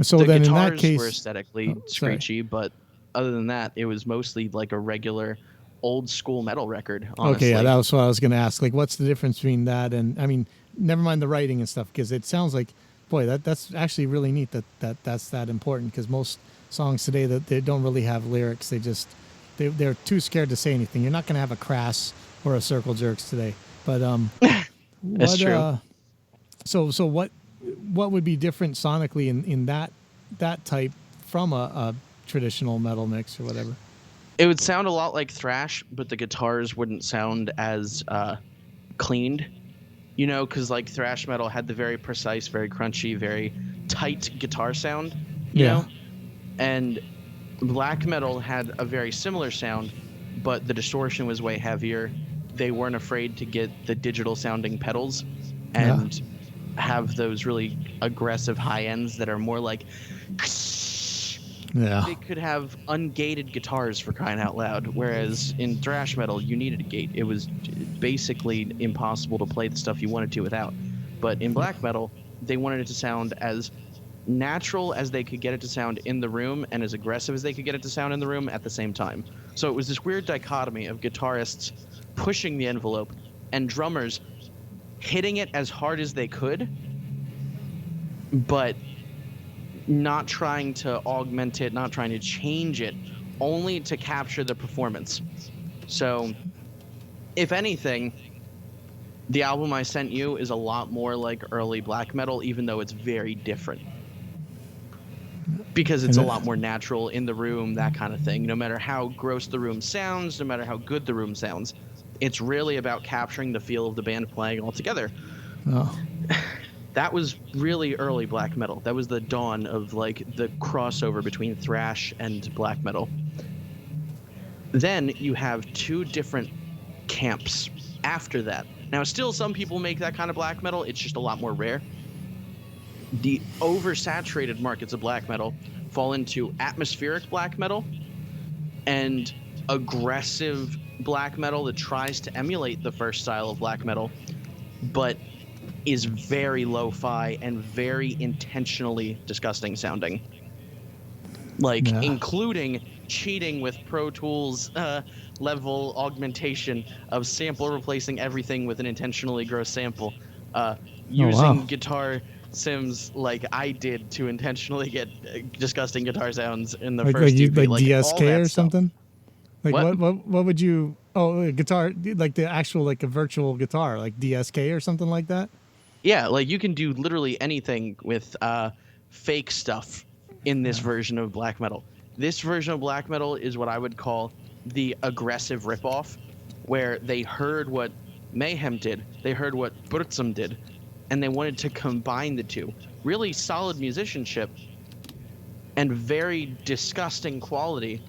So The then, in guitars that case, were aesthetically sorry. screechy, but other than that, it was mostly like a regular old school metal record, honestly. Okay, yeah, that was what I was going to ask. Like, what's the difference between that and, I mean, never mind the writing and stuff, because it sounds like, boy, that's actually really neat that's that important, because most songs today that they don't really have lyrics. They're too scared to say anything. You're not going to have a Crass or a Circle Jerks today. But That's true. So what would be different sonically in that type from a traditional metal mix or whatever? It would sound a lot like thrash, but the guitars wouldn't sound as cleaned, because like thrash metal had the very precise, very crunchy, very tight guitar sound, you know? And black metal had a very similar sound, but the distortion was way heavier. They weren't afraid to get the digital sounding pedals and have those really aggressive high ends that are more like... Yeah. They could have ungated guitars, for crying out loud, whereas in thrash metal you needed a gate. It was basically impossible to play the stuff you wanted to without. But in black metal, they wanted it to sound as natural as they could get it to sound in the room and as aggressive as they could get it to sound in the room at the same time. So it was this weird dichotomy of guitarists pushing the envelope and drummers hitting it as hard as they could, but not trying to augment it, not trying to change it, only to capture the performance. So, if anything, the album I sent you is a lot more like early black metal, even though it's very different. Because it's a lot more natural in the room, that kind of thing. No matter how gross the room sounds, no matter how good the room sounds, it's really about capturing the feel of the band playing all together. Oh. That was really early black metal. That was the dawn of like the crossover between thrash and black metal. Then you have two different camps after that. Now, still some people make that kind of black metal. It's just a lot more rare. The oversaturated markets of black metal fall into atmospheric black metal and aggressive black metal that tries to emulate the first style of black metal, but is very lo-fi and very intentionally disgusting sounding. Like, including cheating with Pro Tools level augmentation of sample replacing everything with an intentionally gross sample. Using guitar sims like I did to intentionally get disgusting guitar sounds in the first EP. Like Like DSK or something? Like what would you... Oh, a guitar, like the actual, like a virtual guitar, like DSK or something like that? Yeah, like you can do literally anything with fake stuff in this version of black metal. This version of black metal is what I would call the aggressive ripoff, where they heard what Mayhem did, they heard what Burzum did, and they wanted to combine the two. Really solid musicianship and very disgusting quality,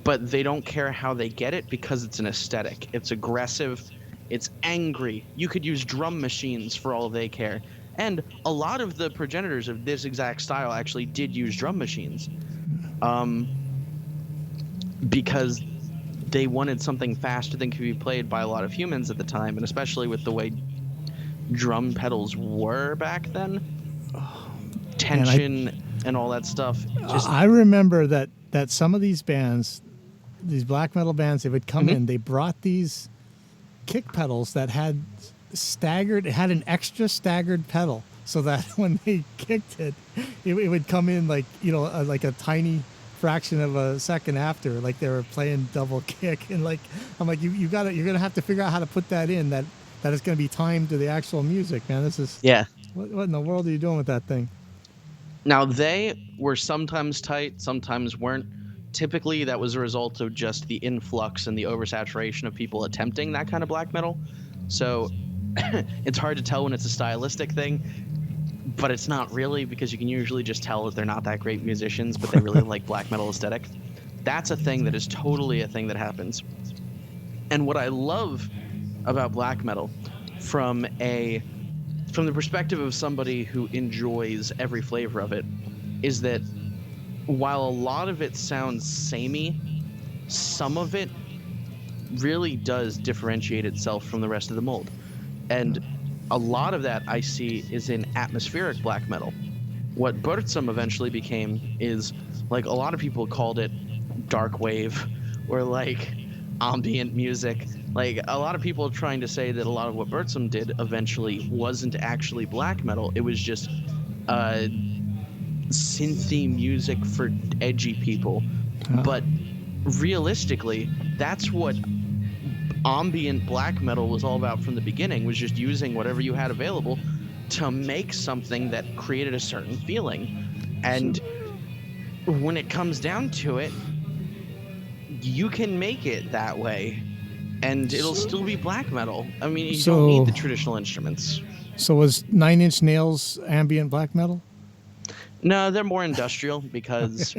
but they don't care how they get it because it's an aesthetic. It's aggressive. It's angry. You could use drum machines for all they care. And a lot of the progenitors of this exact style actually did use drum machines. Because they wanted something faster than could be played by a lot of humans at the time, and especially with the way drum pedals were back then. Tension and all that stuff. I remember that some of these bands, these black metal bands, they would come in, they brought these kick pedals that had an extra staggered pedal, so that when they kicked it would come in like, like a tiny fraction of a second after, like they were playing double kick. And like, I'm like, you're gonna have to figure out how to put that in, that it's gonna be timed to the actual music, man. This is what in the world are you doing with that thing? Now, they were sometimes tight, sometimes weren't. Typically, that was a result of just the influx and the oversaturation of people attempting that kind of black metal. So it's hard to tell when it's a stylistic thing, but it's not really, because you can usually just tell that they're not that great musicians, but they really like black metal aesthetic. That's a thing that is totally a thing that happens. And what I love about black metal from the perspective of somebody who enjoys every flavor of it is that while a lot of it sounds samey, some of it really does differentiate itself from the rest of the mold. And a lot of that I see is in atmospheric black metal. What Burzum eventually became is, like, a lot of people called it dark wave or like ambient music. Like, a lot of people trying to say that a lot of what Burzum did eventually wasn't actually black metal. It was just synthy music for edgy people. But realistically, that's what ambient black metal was all about from the beginning, was just using whatever you had available to make something that created a certain feeling. And when it comes down to it, you can make it that way and it'll still be black metal. I mean, you don't need the traditional instruments. So was Nine Inch Nails ambient black metal? No, they're more industrial because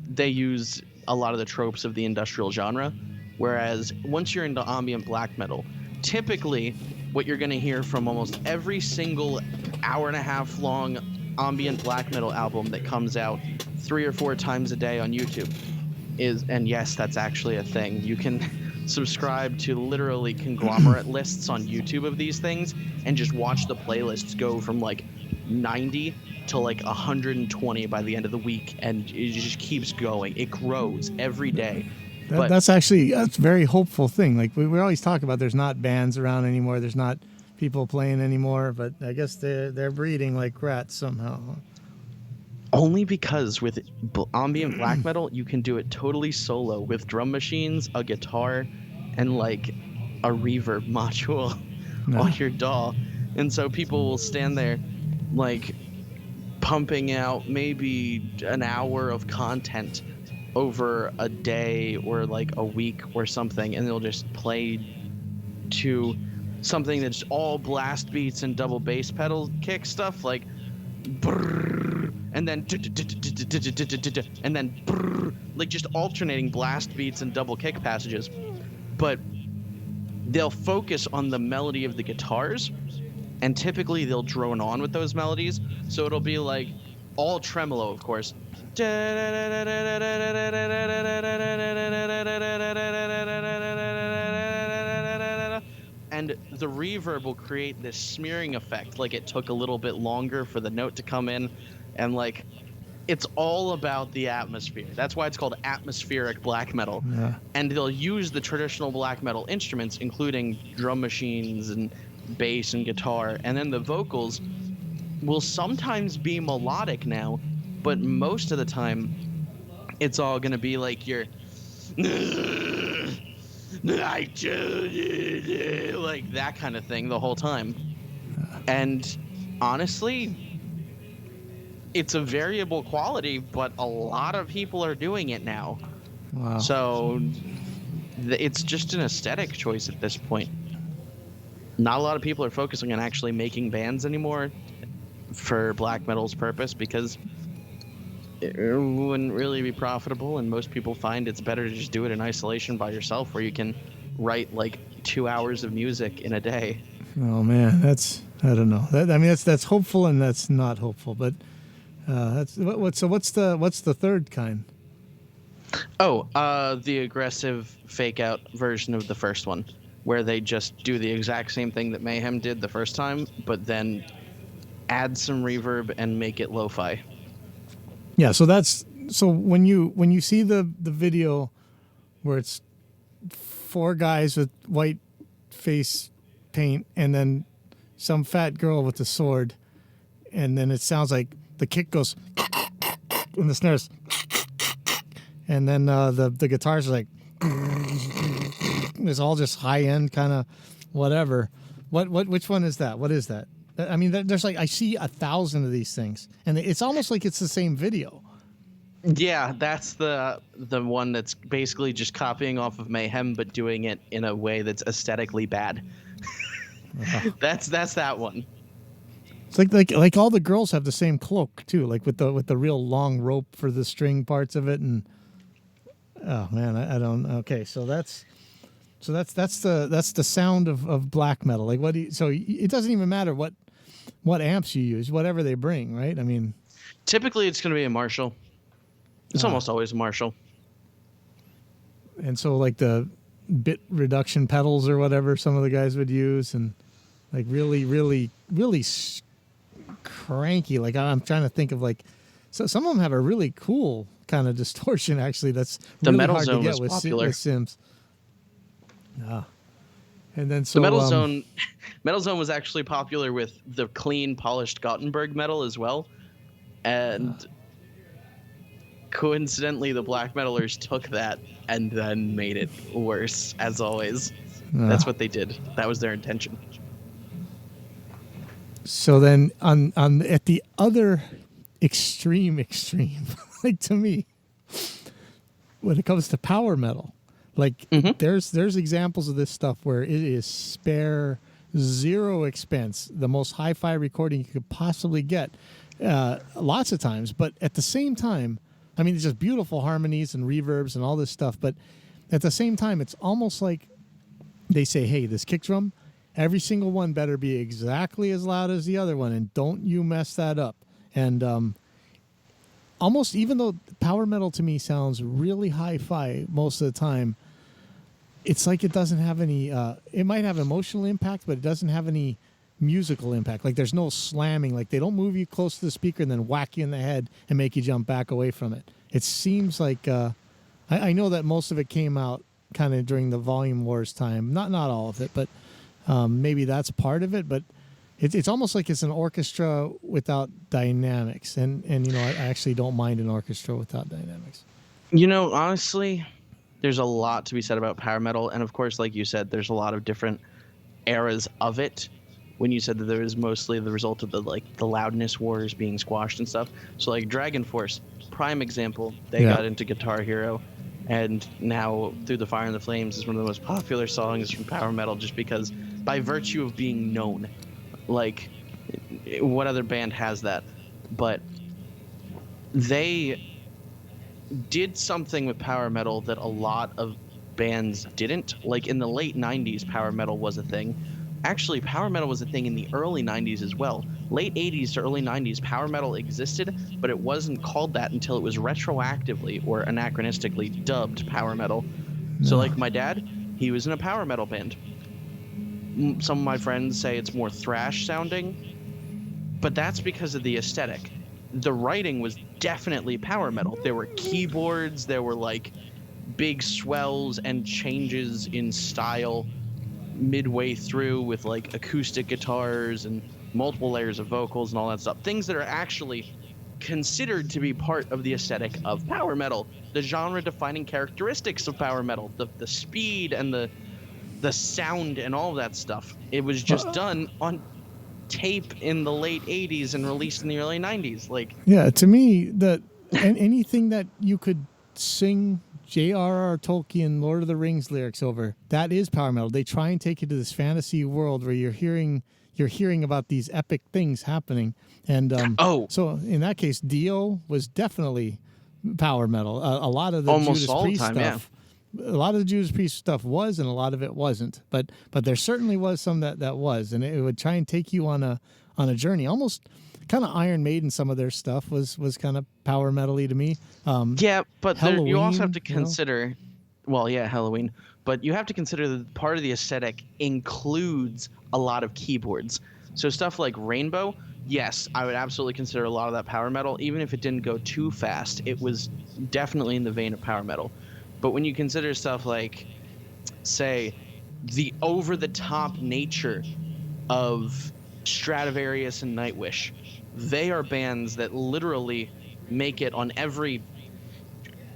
they use a lot of the tropes of the industrial genre. Whereas once you're into ambient black metal, typically what you're going to hear from almost every single hour-and-a-half long ambient black metal album that comes out 3 or 4 times a day on YouTube is, and yes, that's actually a thing. You can subscribe to literally conglomerate lists on YouTube of these things and just watch the playlists go from like 90 to like 120 by the end of the week, and it just keeps going. It grows every day. That's a very hopeful thing. Like we always talk about, there's not bands around anymore, there's not people playing anymore, but I guess they're breeding like rats somehow. Only because with ambient black metal, you can do it totally solo with drum machines, a guitar, and like a reverb module on your DAW. And so people will stand there like pumping out maybe an hour of content over a day or like a week or something, and they'll just play to something that's all blast beats and double bass pedal kick stuff, like brrr, and then and then brrr, like just alternating blast beats and double kick passages. But they'll focus on the melody of the guitars, and typically they'll drone on with those melodies, so it'll be like all tremolo, of course, and the reverb will create this smearing effect, like it took a little bit longer for the note to come in, and like it's all about the atmosphere. That's why it's called atmospheric black metal. And they'll use the traditional black metal instruments, including drum machines and bass and guitar, and then the vocals will sometimes be melodic now, but most of the time it's all gonna be like your like that kind of thing the whole time. And honestly, it's a variable quality, but a lot of people are doing it now. Wow. So it's just an aesthetic choice at this point. Not a lot of people are focusing on actually making bands anymore for black metal's purpose, because it wouldn't really be profitable, and most people find it's better to just do it in isolation by yourself, where you can write like 2 hours of music in a day. Oh man, I don't know. That's hopeful and that's not hopeful, but so what's the third kind? The aggressive fake out version of the first one, where they just do the exact same thing that Mayhem did the first time, but then add some reverb and make it lo-fi. Yeah, so when you see the video where it's 4 guys with white face paint and then some fat girl with a sword, and then it sounds like the kick goes and the snares, and then the guitars are like it's all just high end kind of whatever. Which one is that? What is that? I mean, there's like, I see 1,000 of these things, and it's almost like it's the same video. Yeah, that's the one that's basically just copying off of Mayhem, but doing it in a way that's aesthetically bad. That's that one. It's like all the girls have the same cloak too, like with the real long rope for the string parts of it, and oh man, I don't. Okay, so that's the sound of black metal. Like so it doesn't even matter what amps you use, whatever they bring, right? I mean, typically it's going to be a Marshall. It's almost always a Marshall. And so like the bit reduction pedals or whatever some of the guys would use, and like really cranky. Like I'm trying to think of like, so some of them have a really cool kind of distortion actually. That's The really Metal hard Zone to get was popular. with Sims. And then so the Metal Zone was actually popular with the clean polished Gothenburg metal as well, and coincidentally the black metalers took that and then made it worse, as always. That's what they did. That was their intention. So then on at the other extreme like to me, when it comes to power metal, like there's examples of this stuff where it is spare zero expense, the most hi-fi recording you could possibly get, lots of times. But at the same time, I mean, it's just beautiful harmonies and reverbs and all this stuff. But at the same time, it's almost like they say, hey, this kick drum, every single one better be exactly as loud as the other one, and don't you mess that up. And almost, even though power metal to me sounds really hi-fi most of the time, it's like it doesn't have any, it might have emotional impact, but it doesn't have any musical impact. Like there's no slamming. Like they don't move you close to the speaker and then whack you in the head and make you jump back away from it. It seems like, I know that most of it came out kind of during the Volume Wars time. Not all of it, but maybe that's part of it. But it's almost like it's an orchestra without dynamics. And you know, I actually don't mind an orchestra without dynamics. You know, honestly, there's a lot to be said about power metal. And of course, like you said, there's a lot of different eras of it. When you said that there was mostly the result of the loudness wars being squashed and stuff. So like Dragon Force, prime example, they got into Guitar Hero, and now Through the Fire and the Flames is one of the most popular songs from power metal, just because by virtue of being known. Like, what other band has that? But they did something with power metal that a lot of bands didn't. Like in the late 90s, power metal was a thing. Actually, power metal was a thing in the early 90s as well. Late 80s to early 90s, power metal existed, but it wasn't called that until it was retroactively or anachronistically dubbed power metal. So like my dad, he was in a power metal band. Some of my friends say it's more thrash sounding, but that's because of the aesthetic. The writing was definitely power metal. There were keyboards, there were like big swells and changes in style midway through with like acoustic guitars and multiple layers of vocals and all that stuff. Things that are actually considered to be part of the aesthetic of power metal, the genre-defining characteristics of power metal, the speed and the sound and all of that stuff. It was just done on tape in the late 80s and released in the early 90s. Like, yeah, to me, that anything that you could sing J.R.R. Tolkien Lord of the Rings lyrics over, that is power metal. They try and take you to this fantasy world where you're hearing about these epic things happening. And so in that case, Dio was definitely power metal. A lot of the almost Judas all Priest time, stuff, a lot of the Judas Priest stuff was, and a lot of it wasn't. But there certainly was some that was, and it would try and take you on a journey, almost kind of Iron Maiden. Some of their stuff was kind of power metal-y to me. Yeah, but you also have to you know? consider, well, yeah, Halloween, but you have to consider that part of the aesthetic includes a lot of keyboards. So stuff like Rainbow, yes, I would absolutely consider a lot of that power metal. Even if it didn't go too fast, it was definitely in the vein of power metal. But when you consider stuff like, say, the over-the-top nature of Stradivarius and Nightwish, they are bands that literally make it on every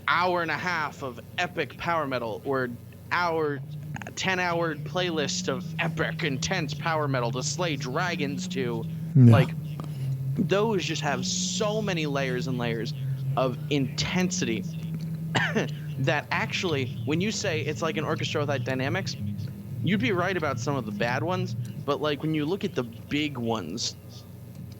hour and a half of epic power metal or 10-hour playlist of epic, intense power metal to slay dragons to. No. Like, those just have so many layers and layers of intensity that actually, when you say it's like an orchestra without dynamics, you'd be right about some of the bad ones, but like when you look at the big ones,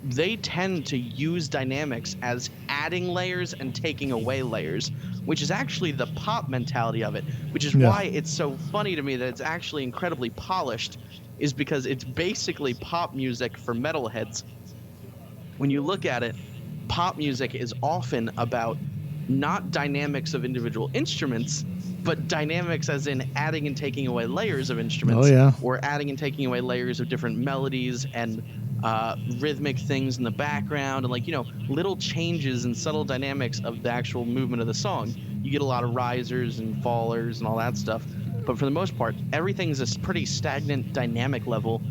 they tend to use dynamics as adding layers and taking away layers, which is actually the pop mentality of it, which is Yeah. why it's so funny to me that it's actually incredibly polished, is because it's basically pop music for metalheads. When you look at it, pop music is often about not dynamics of individual instruments, but dynamics as in adding and taking away layers of instruments, Oh, yeah. or adding and taking away layers of different melodies and rhythmic things in the background, and like, you know, little changes and subtle dynamics of the actual movement of the song. You get a lot of risers and fallers and all that stuff, but for the most part, everything's a pretty stagnant dynamic level,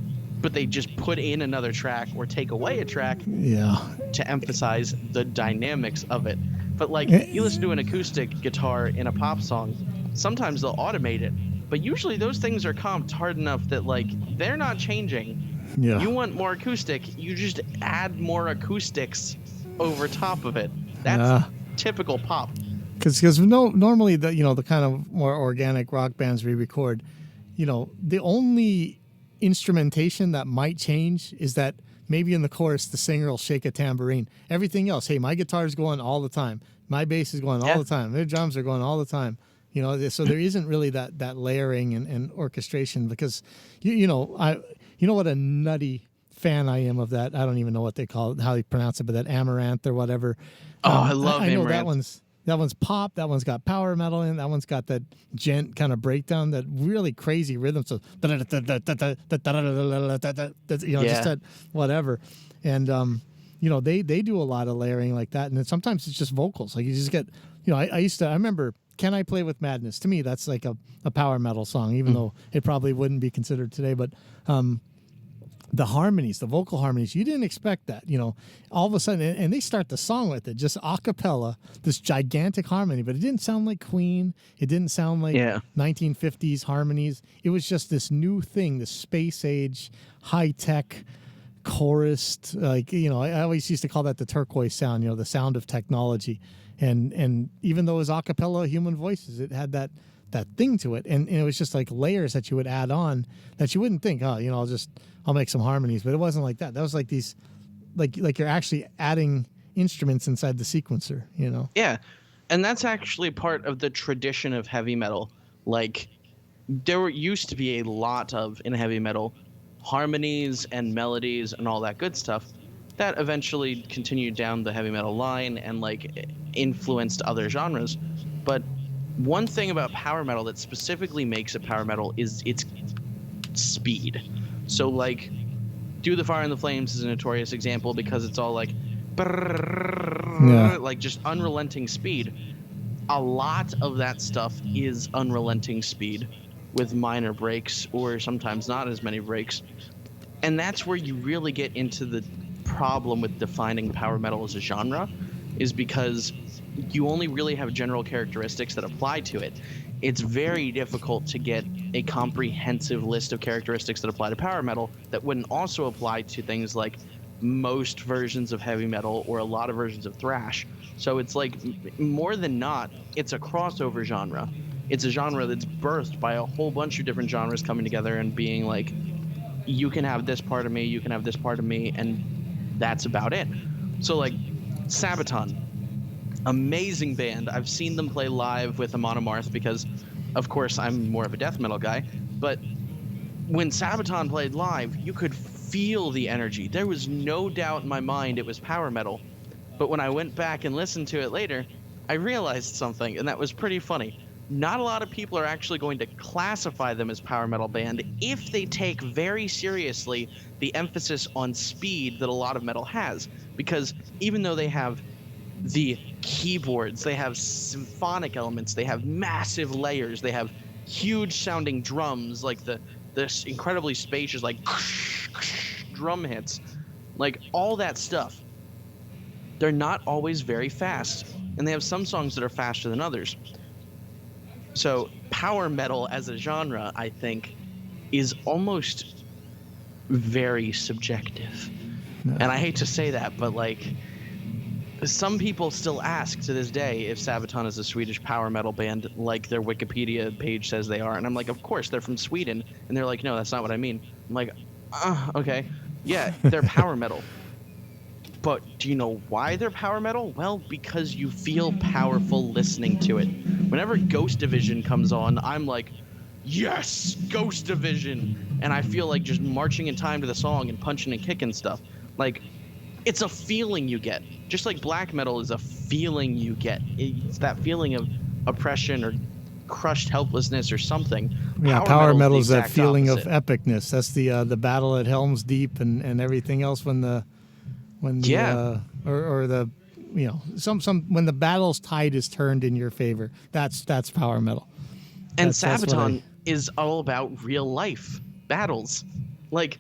but they just put in another track or take away a track Yeah. to emphasize the dynamics of it. But like, Eh, you listen to an acoustic guitar in a pop song, sometimes they'll automate it, but usually those things are comped hard enough that like they're not changing. Yeah. You want more acoustic, you just add more acoustics over top of it. That's typical pop. Because normally the kind of more organic rock bands we record, the only instrumentation that might change is that maybe in the chorus the singer will shake a tambourine. Everything else, hey, my guitar's going all the time, my bass is going all the time, their drums are going all the time. So there isn't really that layering and orchestration, because you know what a nutty fan I am of that. I don't even know what they call it, how they pronounce it, but that Amaranth or whatever. I love I know Amaranth. that one's pop. That one's got power metal in. That one's got that gent kind of breakdown, that really crazy rhythm. So just that whatever. And they do a lot of layering like that. And then sometimes it's just vocals. Like you just get, I remember Can I Play with Madness? To me, that's like a power metal song, even though it probably wouldn't be considered today. But the harmonies, the vocal harmonies, you didn't expect that, all of a sudden, and they start the song with it, just a cappella, this gigantic harmony, but it didn't sound like Queen. It didn't sound like 1950s harmonies. It was just this new thing, this space age, high tech chorus. Like, I always used to call that the turquoise sound, the sound of technology. And even though it was a cappella, human voices, it had that thing to it. And it was just like layers that you would add on that you wouldn't think, I'll make some harmonies, but it wasn't like that. That was like these, like you're actually adding instruments inside the sequencer, Yeah, and that's actually part of the tradition of heavy metal. Like, there used to be a lot of, in heavy metal, harmonies and melodies and all that good stuff that eventually continued down the heavy metal line and like influenced other genres. But one thing about power metal that specifically makes it power metal is its speed. So like, Do the Fire and the Flames is a notorious example because it's all like like just unrelenting speed. A lot of that stuff is unrelenting speed with minor breaks, or sometimes not as many breaks. And that's where you really get into the problem with defining power metal as a genre, is because you only really have general characteristics that apply to it. It's very difficult to get a comprehensive list of characteristics that apply to power metal that wouldn't also apply to things like most versions of heavy metal or a lot of versions of thrash. So it's like, more than not, it's a crossover genre. It's a genre that's birthed by a whole bunch of different genres coming together and being like, you can have this part of me, you can have this part of me, and that's about it. So like, Sabaton, amazing band. I've seen them play live with Amon Amarth because, of course, I'm more of a death metal guy. But when Sabaton played live, you could feel the energy. There was no doubt in my mind it was power metal. But when I went back and listened to it later, I realized something, and that was pretty funny. Not a lot of people are actually going to classify them as power metal band if they take very seriously the emphasis on speed that a lot of metal has. Because even though they have the keyboards, they have symphonic elements, they have massive layers, they have huge sounding drums, like this incredibly spacious like drum hits, like all that stuff, they're not always very fast, and they have some songs that are faster than others. So power metal as a genre, I think, is almost very subjective. And I hate to say that, but like, some people still ask to this day if Sabaton is a Swedish power metal band, like their Wikipedia page says they are. And I'm like, of course, they're from Sweden. And they're like, no, that's not what I mean. I'm like, okay. Yeah, they're power metal. But do you know why they're power metal? Well, because you feel powerful listening to it. Whenever Ghost Division comes on, I'm like, yes, Ghost Division. And I feel like just marching in time to the song and punching and kicking stuff. Like, it's a feeling you get. Just like black metal is a feeling you get. It's that feeling of oppression or crushed helplessness or something. Yeah, power metal is that exact feeling opposite. of epicness. That's the battle at Helm's Deep and everything else when the Yeah. or the some when the battle's tide is turned in your favor. That's power metal. And That's what Sabaton is all about real life battles. Like,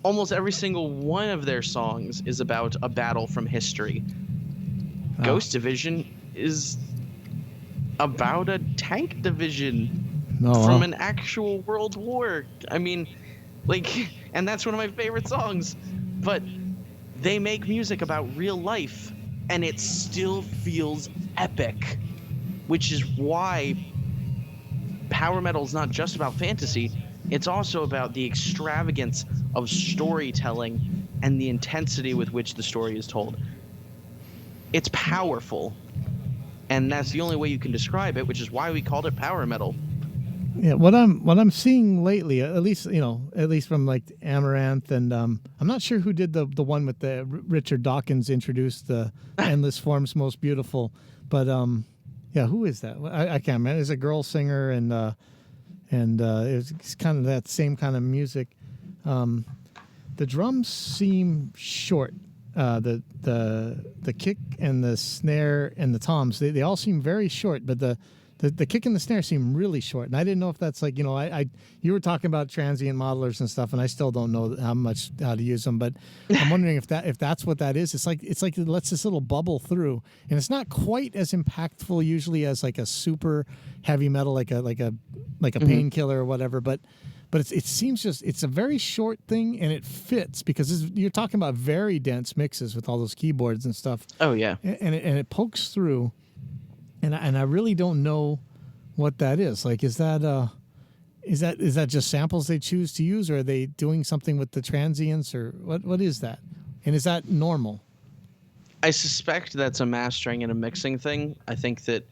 almost every single one of their songs is about a battle from history. Ghost Division is about a tank division from an actual world war. I mean, like, and that's one of my favorite songs. But they make music about real life, and it still feels epic, which is why power metal is not just about fantasy. It's also about the extravagance of storytelling and the intensity with which the story is told. It's powerful, and that's the only way you can describe it, which is why we called it power metal. Yeah, what I'm seeing lately, at least from like Amaranth, and I'm not sure who did the one with the Richard Dawkins introduced the Endless Forms Most Beautiful, but yeah, who is that? I can't remember. It's a girl singer, and it's kind of that same kind of music. The drums seem short. The kick and the snare and the toms, they all seem very short, but the kick and the snare seem really short. And I didn't know if that's like, you were talking about transient modelers and stuff, and I still don't know how to use them, but I'm wondering if that's what that is. It's like it lets this little bubble through, and it's not quite as impactful usually as like a super heavy metal, like a painkiller or whatever, but it seems it's a very short thing, and it fits because you're talking about very dense mixes with all those keyboards and stuff. Oh yeah. And it pokes through. And I really don't know what that is. Like, is that just samples they choose to use, or are they doing something with the transients, or what is that? And is that normal? I suspect that's a mastering and a mixing thing. I think that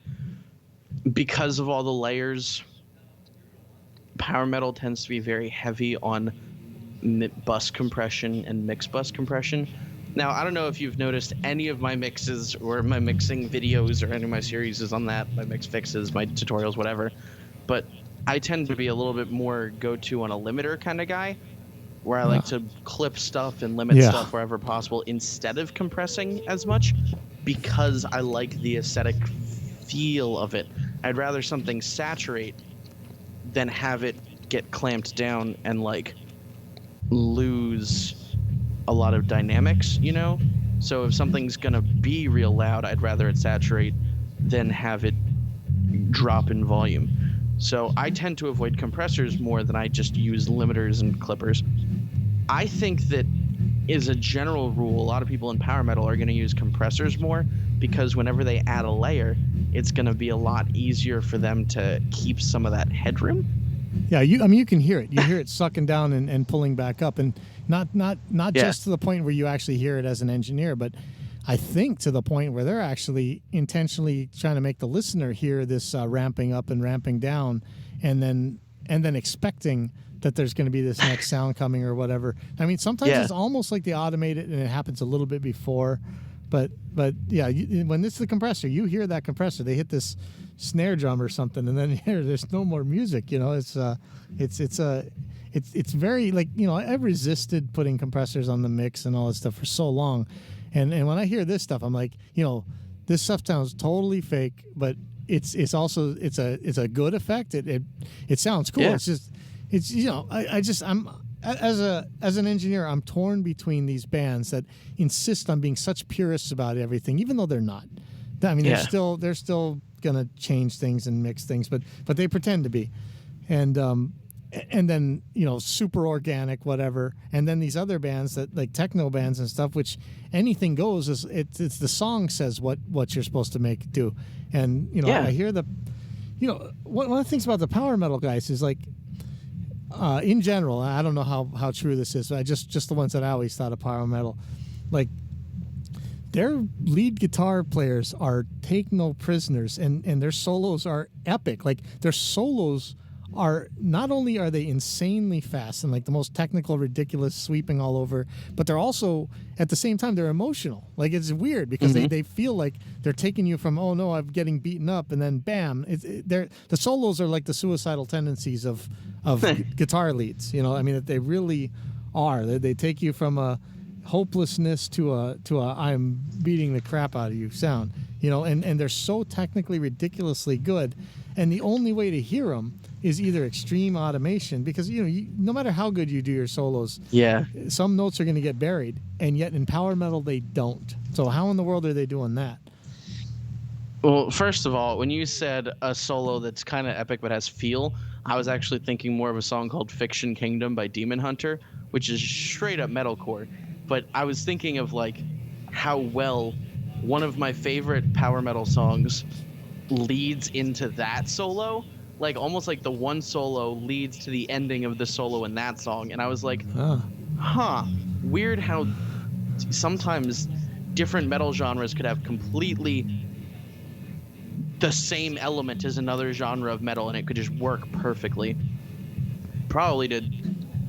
because of all the layers, power metal tends to be very heavy on bus compression and mix bus compression. Now, I don't know if you've noticed any of my mixes or my mixing videos or any of my series is on that, my mix fixes, my tutorials, whatever. But I tend to be a little bit more go-to on a limiter kind of guy, where I like to clip stuff and limit stuff wherever possible instead of compressing as much, because I like the aesthetic feel of it. I'd rather something saturate than have it get clamped down and like lose a lot of dynamics, So if something's gonna be real loud, I'd rather it saturate than have it drop in volume. So I tend to avoid compressors more than I just use limiters and clippers. I think that as a general rule, a lot of people in power metal are gonna use compressors more, because whenever they add a layer, it's gonna be a lot easier for them to keep some of that headroom. Yeah, you can hear it. You hear it sucking down and pulling back up, and not just to the point where you actually hear it as an engineer, but I think to the point where they're actually intentionally trying to make the listener hear this ramping up and ramping down, and then expecting that there's going to be this next sound coming or whatever. I mean, sometimes it's almost like they automate it and it happens a little bit before, but yeah, when it's the compressor, you hear that compressor. They hit this snare drum or something, and then there's no more music. It's very like, I've resisted putting compressors on the mix and all this stuff for so long, and when I hear this stuff, I'm like, this stuff sounds totally fake, but it's also a good effect. It sounds cool. Yeah. I'm as an engineer, I'm torn between these bands that insist on being such purists about everything, even though they're not. I mean, they're still gonna change things and mix things, but they pretend to be. And and then super organic, whatever, and then these other bands that like techno bands and stuff, which anything goes. Is it's the song says what you're supposed to do, and I hear one of the things about the power metal guys is like, in general, I don't know how true this is. I just the ones that I always thought of power metal, like their lead guitar players take no prisoners, and their solos are epic. Like their solos are not only are they insanely fast and like the most technical, ridiculous, sweeping all over, but they're also at the same time they're emotional. Like it's weird because they feel like they're taking you from, oh no, I'm getting beaten up, and then bam, the solos are like the suicidal tendencies of guitar leads. I mean, they really are. They take you from a hopelessness to a I'm beating the crap out of you sound. And they're so technically ridiculously good, and the only way to hear them is either extreme automation, because no matter how good you do your solos, some notes are going to get buried, and yet in power metal they don't. So how in the world are they doing that? Well, first of all, when you said a solo that's kind of epic but has feel, I was actually thinking more of a song called Fiction Kingdom by Demon Hunter, which is straight up metalcore. But I was thinking of like how well one of my favorite power metal songs leads into that solo. Like almost like the one solo leads to the ending of the solo in that song. And I was like, weird how sometimes different metal genres could have completely the same element as another genre of metal, and it could just work perfectly. Probably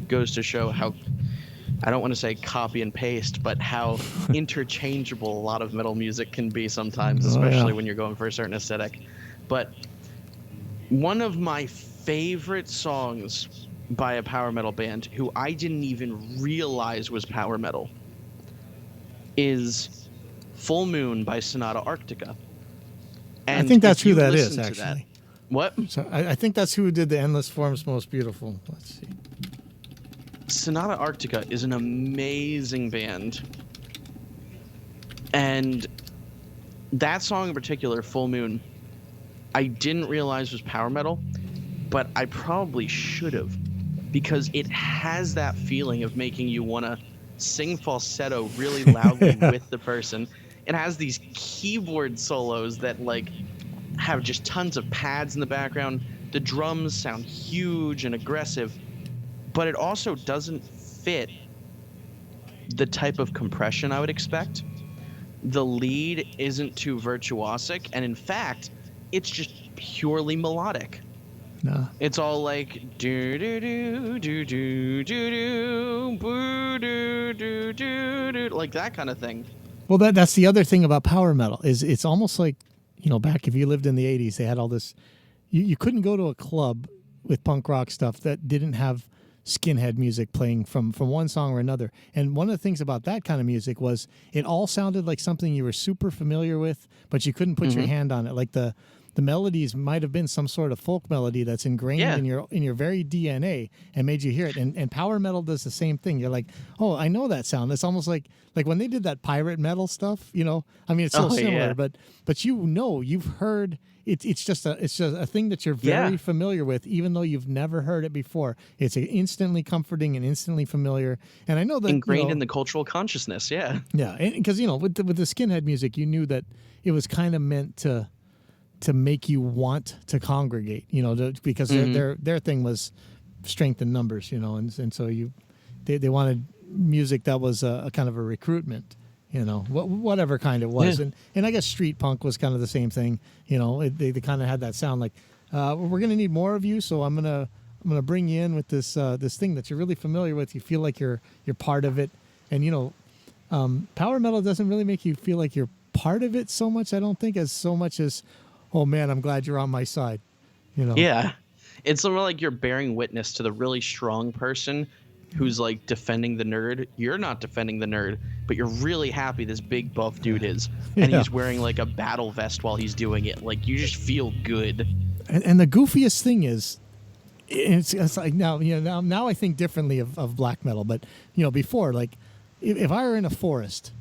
goes to show how, I don't want to say copy and paste, but how interchangeable a lot of metal music can be sometimes, especially when you're going for a certain aesthetic. But one of my favorite songs by a power metal band who I didn't even realize was power metal is Full Moon by Sonata Arctica. And I think that's who that is, actually. What? So I think that's who did the Endless Forms Most Beautiful. Let's see. Sonata Arctica is an amazing band. And that song in particular, Full Moon, I didn't realize was power metal, but I probably should have, because it has that feeling of making you want to sing falsetto really loudly with the person. It has these keyboard solos that like have just tons of pads in the background. The drums sound huge and aggressive, but it also doesn't fit the type of compression I would expect. The lead isn't too virtuosic, and in fact, it's just purely melodic. No. It's all like do do do do do do do boo do do do do, like that kind of thing. Well, that's the other thing about power metal is it's almost like, back if you lived in the 80s, they had all this. You couldn't go to a club with punk rock stuff that didn't have skinhead music playing from one song or another. And one of the things about that kind of music was it all sounded like something you were super familiar with, but you couldn't put your hand on it. Like the melodies might have been some sort of folk melody that's ingrained in your very DNA and made you hear it. And power metal does the same thing. You're like, oh, I know that sound. It's almost like when they did that pirate metal stuff. I mean, it's so similar, but you've heard. It's just a thing that you're very familiar with, even though you've never heard it before. It's instantly comforting and instantly familiar. And I know that ingrained in the cultural consciousness. Yeah, because with the skinhead music, you knew that it was kind of meant to make you want to congregate, because their thing was strength in numbers, and so they wanted music that was a kind of a recruitment. Whatever kind it was. And I guess street punk was kind of the same thing. They kind of had that sound like, we're going to need more of you. So I'm going to bring you in with this thing that you're really familiar with. You feel like you're part of it. And, power metal doesn't really make you feel like you're part of it so much. I don't think as much as, oh man, I'm glad you're on my side. Yeah. It's more like you're bearing witness to the really strong person who's like defending the nerd. You're not defending the nerd, but you're really happy this big buff dude is, and he's wearing like a battle vest while he's doing it. Like you just feel good. And the goofiest thing is, it's like now I think differently of black metal, but before, like if I were in a forest,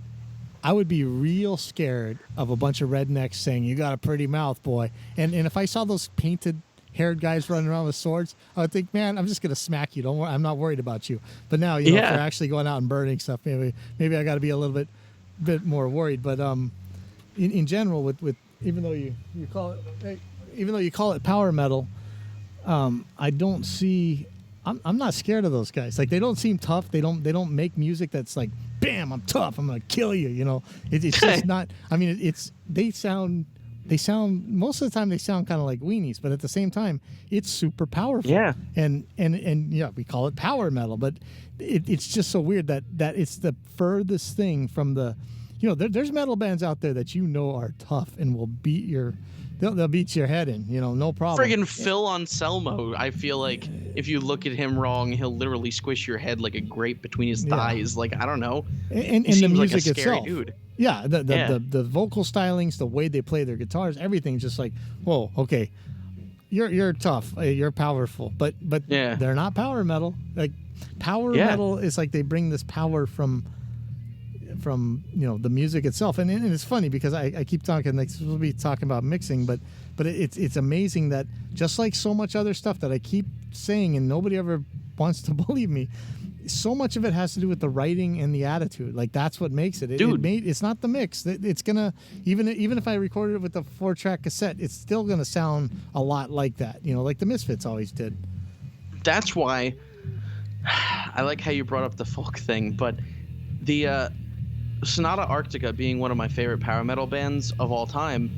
I would be real scared of a bunch of rednecks saying, "You got a pretty mouth, boy." And if I saw those painted haired guys running around with swords, I would think, man, I'm just gonna smack you. Don't worry, I'm not worried about you. But now, if they're actually going out and burning stuff, maybe I got to be a little bit more worried. But in general, with even though you call it power metal, I don't see. I'm not scared of those guys. Like, they don't seem tough. They don't make music that's like, bam, I'm tough, I'm gonna kill you. It's just not. I mean, they sound most of the time they sound kind of like weenies, but at the same time it's super powerful. Yeah. And yeah, we call it power metal, but it's just so weird that it's the furthest thing from the. There's metal bands out there that are tough and will beat they'll beat your head in, no problem. Friggin' Phil Anselmo, I feel like if you look at him wrong, he'll literally squish your head like a grape between his thighs. Like, I don't know. And the music like a scary itself. Dude. Yeah, the vocal stylings, the way they play their guitars, everything's just like, whoa, okay, you're tough, you're powerful, but they're not power metal. Like, power metal is like they bring this power from the music itself, and it's funny because I keep talking, like, we'll be talking about mixing, but it's amazing that just like so much other stuff that I keep saying and nobody ever wants to believe me, so much of it has to do with the writing and the attitude. Like, that's what makes it. It's not the mix. It's gonna, even if I recorded it with a 4-track cassette, it's still gonna sound a lot like that. Like the Misfits always did. That's why I like how you brought up the folk thing, but the Sonata Arctica being one of my favorite power metal bands of all time,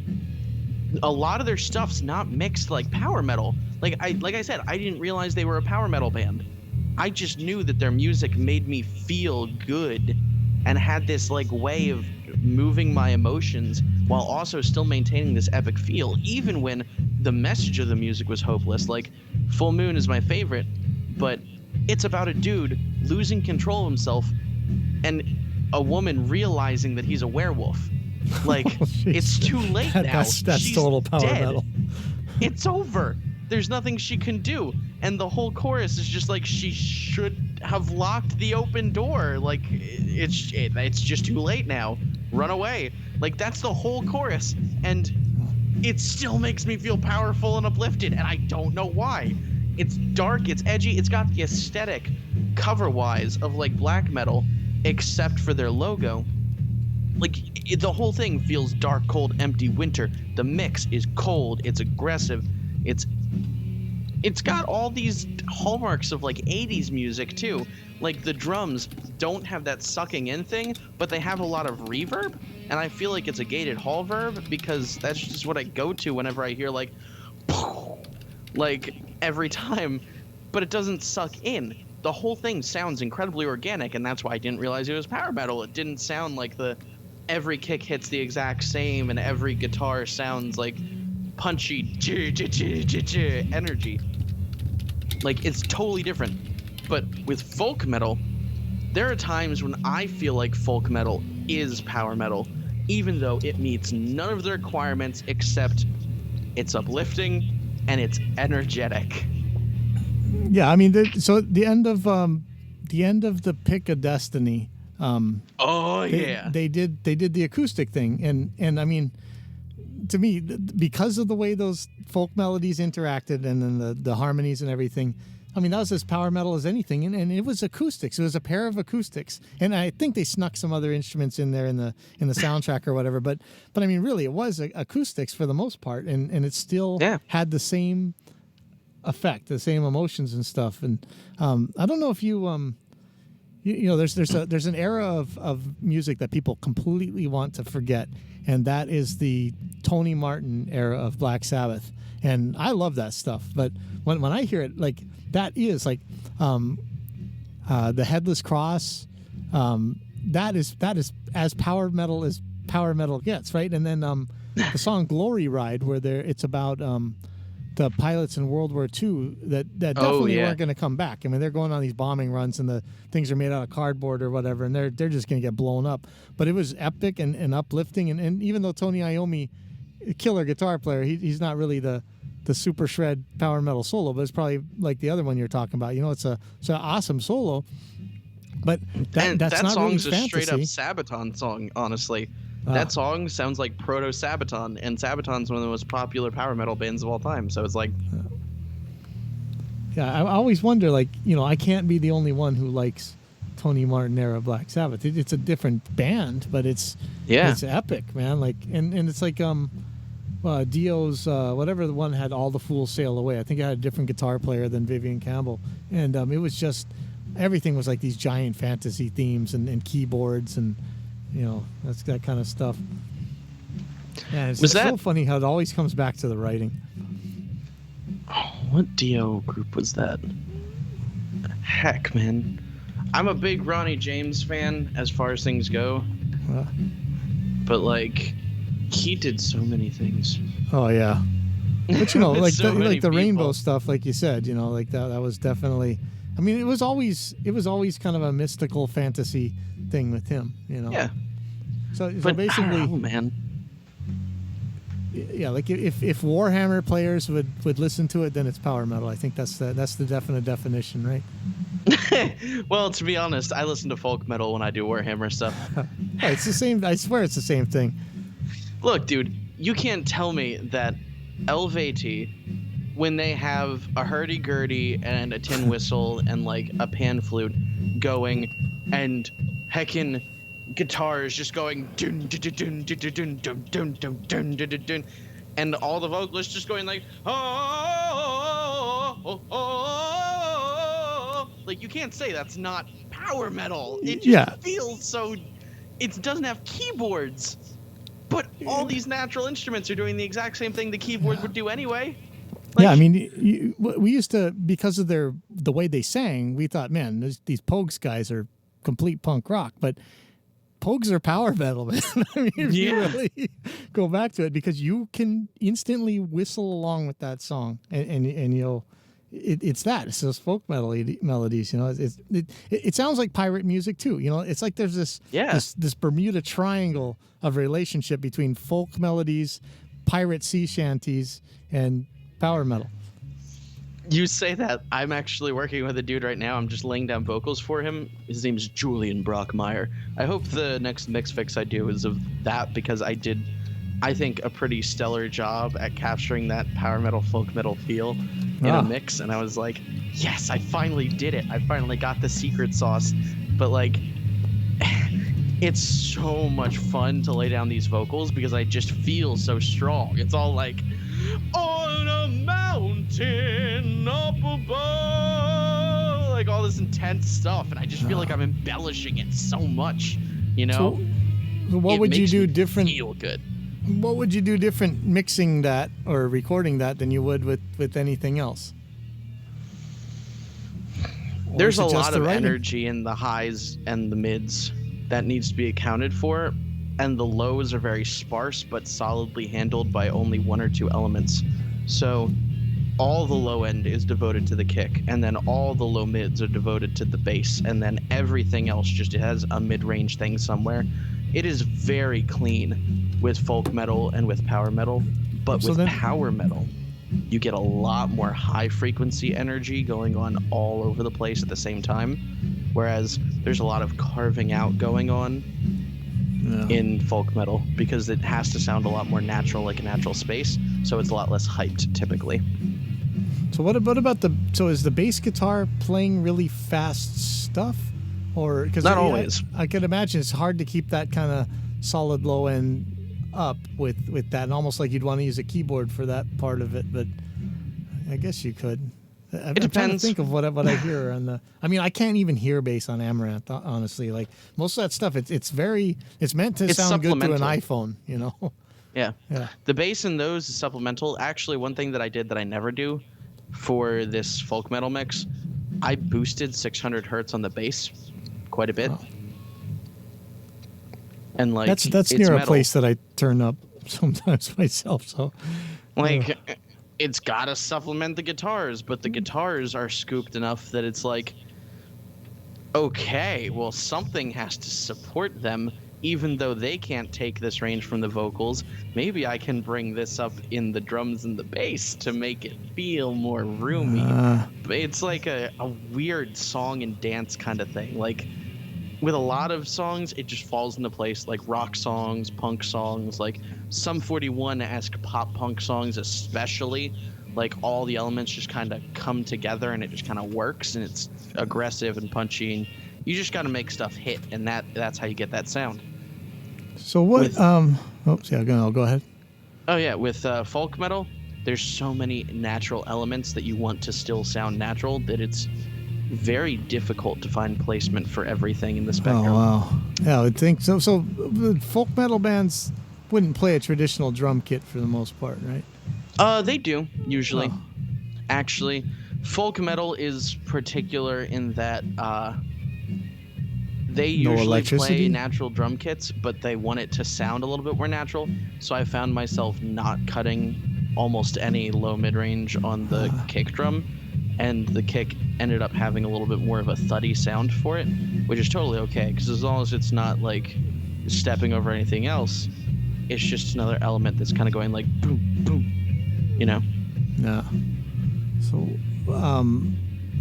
a lot of their stuff's not mixed like power metal. Like I said, I didn't realize they were a power metal band. I just knew that their music made me feel good and had this like way of moving my emotions while also still maintaining this epic feel, even when the message of the music was hopeless. Like, Full Moon is my favorite, but it's about a dude losing control of himself and a woman realizing that he's a werewolf. Like, it's too late now. That's She's total power dead. metal. It's over. There's nothing she can do. And the whole chorus is just like, she should have locked the open door. Like, it's just too late now. Run away. Like, that's the whole chorus. And it still makes me feel powerful and uplifted, and I don't know why. It's dark, it's edgy, it's got the aesthetic, cover-wise, of like black metal, except for their logo. Like, the whole thing feels dark, cold, empty winter. The mix is cold, it's aggressive, it's got all these hallmarks of like 80s music too. Like, the drums don't have that sucking in thing, but they have a lot of reverb, and I feel like it's a gated hall verb because that's just what I go to whenever I hear like every time, but it doesn't suck in. The whole thing sounds incredibly organic, and that's why I didn't realize it was power metal. It didn't sound like every kick hits the exact same and every guitar sounds like punchy energy. Like, it's totally different. But with folk metal, there are times when I feel like folk metal is power metal, even though it meets none of the requirements except it's uplifting and it's energetic. Yeah, I mean, the end of the Pick of Destiny. They did the acoustic thing, and I mean, to me, because of the way those folk melodies interacted and then the harmonies and everything, I mean, that was as power metal as anything, and it was acoustics. It was a pair of acoustics, and I think they snuck some other instruments in there in the soundtrack or whatever. But I mean, really, it was acoustics for the most part, and it still had the same effect, the same emotions and stuff. And I don't know if there's an era of music that people completely want to forget, and that is the Tony Martin era of Black Sabbath. And I love that stuff, but when I hear it, like, that is like the Headless Cross, that is as power metal gets, right? And then the song Glory Ride, where it's about the pilots in World War II that definitely weren't going to come back. I mean, they're going on these bombing runs, and the things are made out of cardboard or whatever, and they're just going to get blown up. But it was epic and uplifting, and even though Tony Iommi, killer guitar player, he's not really the super shred power metal solo, but it's probably like the other one you're talking about. It's an awesome solo, but that's not song's really a fantasy. straight up Sabaton song, honestly. That song sounds like proto Sabaton, and Sabaton's one of the most popular power metal bands of all time. So it's like, Yeah, I always wonder, like, I can't be the only one who likes Tony Martin era Black Sabbath. It's a different band, but it's epic, man. Like, and it's like Dio's whatever the one had All the Fools Sail Away. I think it had a different guitar player than Vivian Campbell, and it was just everything was like these giant fantasy themes and keyboards and that's that kind of stuff. Yeah, it's so funny how it always comes back to the writing. Oh, what Dio group was that? Heck, man. I'm a big Ronnie James fan as far as things go. But, like, he did so many things. Oh, yeah. But, like, so the rainbow stuff, like you said, like that was definitely... I mean, it was always kind of a mystical fantasy thing with him, Yeah. So basically... Oh, man. Yeah, like if Warhammer players would listen to it, then it's power metal. I think that's the definite definition, right? Well, to be honest, I listen to folk metal when I do Warhammer stuff. Yeah, it's the same. I swear it's the same thing. Look, dude, you can't tell me that Helveti, when they have a hurdy-gurdy and a tin whistle and like a pan flute going, and heckin' guitars just going dun dun dun dun dun dun dun dun dun dun dun, and all the vocalists just going like oh, like you can't say that's not power metal. It just feels so. It doesn't have keyboards, but all these natural instruments are doing the exact same thing the keyboard would do anyway. Like, yeah, I mean, we used to, because of the way they sang, we thought, man, these Pogues guys are complete punk rock, but Pogues are power metal, man. I mean, if you really go back to it, because you can instantly whistle along with that song, and it's those folk melodies. It sounds like pirate music too. It's like there's this Bermuda Triangle of relationship between folk melodies, pirate sea shanties, and power metal. You say that. I'm actually working with a dude right now. I'm just laying down vocals for him. His name's Julian Brockmeyer. I hope the next mix fix I do is of that, because I did, I think, a pretty stellar job at capturing that power metal, folk metal feel in a mix. And I was like, yes, I finally did it. I finally got the secret sauce. But like, it's so much fun to lay down these vocals because I just feel so strong. It's all like, on a mountain up above, like all this intense stuff, and I just feel like I'm embellishing it so much, So what would you do different? Feel good. What would you do different mixing that or recording that than you would with anything else? There's a lot of energy in the highs and the mids that needs to be accounted for. And the lows are very sparse but solidly handled by only one or two elements. So all the low end is devoted to the kick, and then all the low mids are devoted to the bass, and then everything else just has a mid-range thing somewhere. It is very clean with folk metal and with power metal, but with power metal, you get a lot more high frequency energy going on all over the place at the same time, whereas there's a lot of carving out going on in folk metal because it has to sound a lot more natural, like a natural space, so it's a lot less hyped typically. So what about is the bass guitar playing really fast stuff, or because not always? I can imagine it's hard to keep that kind of solid low end up with that, and almost like you'd want to use a keyboard for that part of it, but I guess you could. I'm trying to think of what I hear on the. I mean, I can't even hear bass on Amaranth, honestly. Like most of that stuff, it's meant to sound good to an iPhone, Yeah. The bass in those is supplemental. Actually, one thing that I did that I never do for this folk metal mix, I boosted 600 hertz on the bass quite a bit. Oh. And like that's near metal. A place that I turn up sometimes myself. So like. It's got to supplement the guitars, but the guitars are scooped enough that it's like, okay, well, something has to support them, even though they can't take this range from the vocals. Maybe I can bring this up in the drums and the bass to make it feel more roomy. It's like a weird song and dance kind of thing. Like, with a lot of songs, it just falls into place, like rock songs, punk songs, like some 41-esque pop punk songs especially. like all the elements just kind of come together and it just kind of works, and it's aggressive and punchy, and you just got to make stuff hit, and that's how you get that sound. So what? I'll go ahead. Oh yeah, with folk metal, there's so many natural elements that you want to still sound natural that it's very difficult to find placement for everything in the spectrum. Oh wow! Yeah, I would think so. So the folk metal bands wouldn't play a traditional drum kit for the most part, right? They do usually. Oh. Actually, folk metal is particular in that they usually play natural drum kits, but they want it to sound a little bit more natural. So I found myself not cutting almost any low mid-range on the kick drum, and the kick ended up having a little bit more of a thuddy sound for it, which is totally okay, because as long as it's not like stepping over anything else, it's just another element that's kind of going like boom, boom, you know? Yeah. So,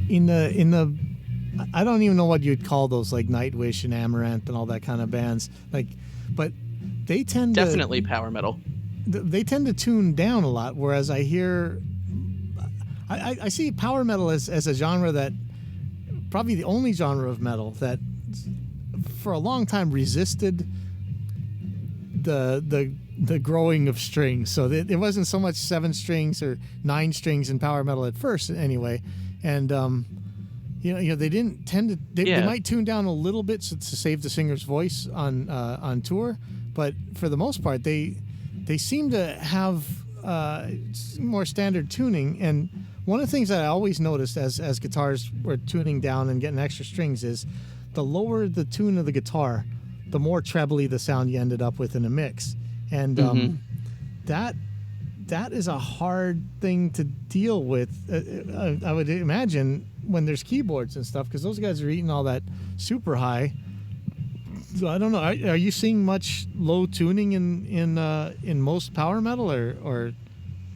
in the I don't even know what you'd call those, like Nightwish and Amaranth and all that kind of bands, like, but they tend definitely power metal. They tend to tune down a lot, whereas I hear, I see power metal as a genre that probably the only genre of metal that for a long time resisted the growing of strings. So it wasn't so much 7 strings or 9 strings in power metal at first, anyway. And they didn't tend to. They might tune down a little bit to save the singer's voice on tour, but for the most part, they seem to have more standard tuning. And one of the things that I always noticed as guitars were tuning down and getting extra strings is the lower the tune of the guitar, the more trebly the sound you ended up with in a mix. And that is a hard thing to deal with. I would imagine when there's keyboards and stuff, because those guys are eating all that super high. So I don't know. Are you seeing much low tuning in most power metal, or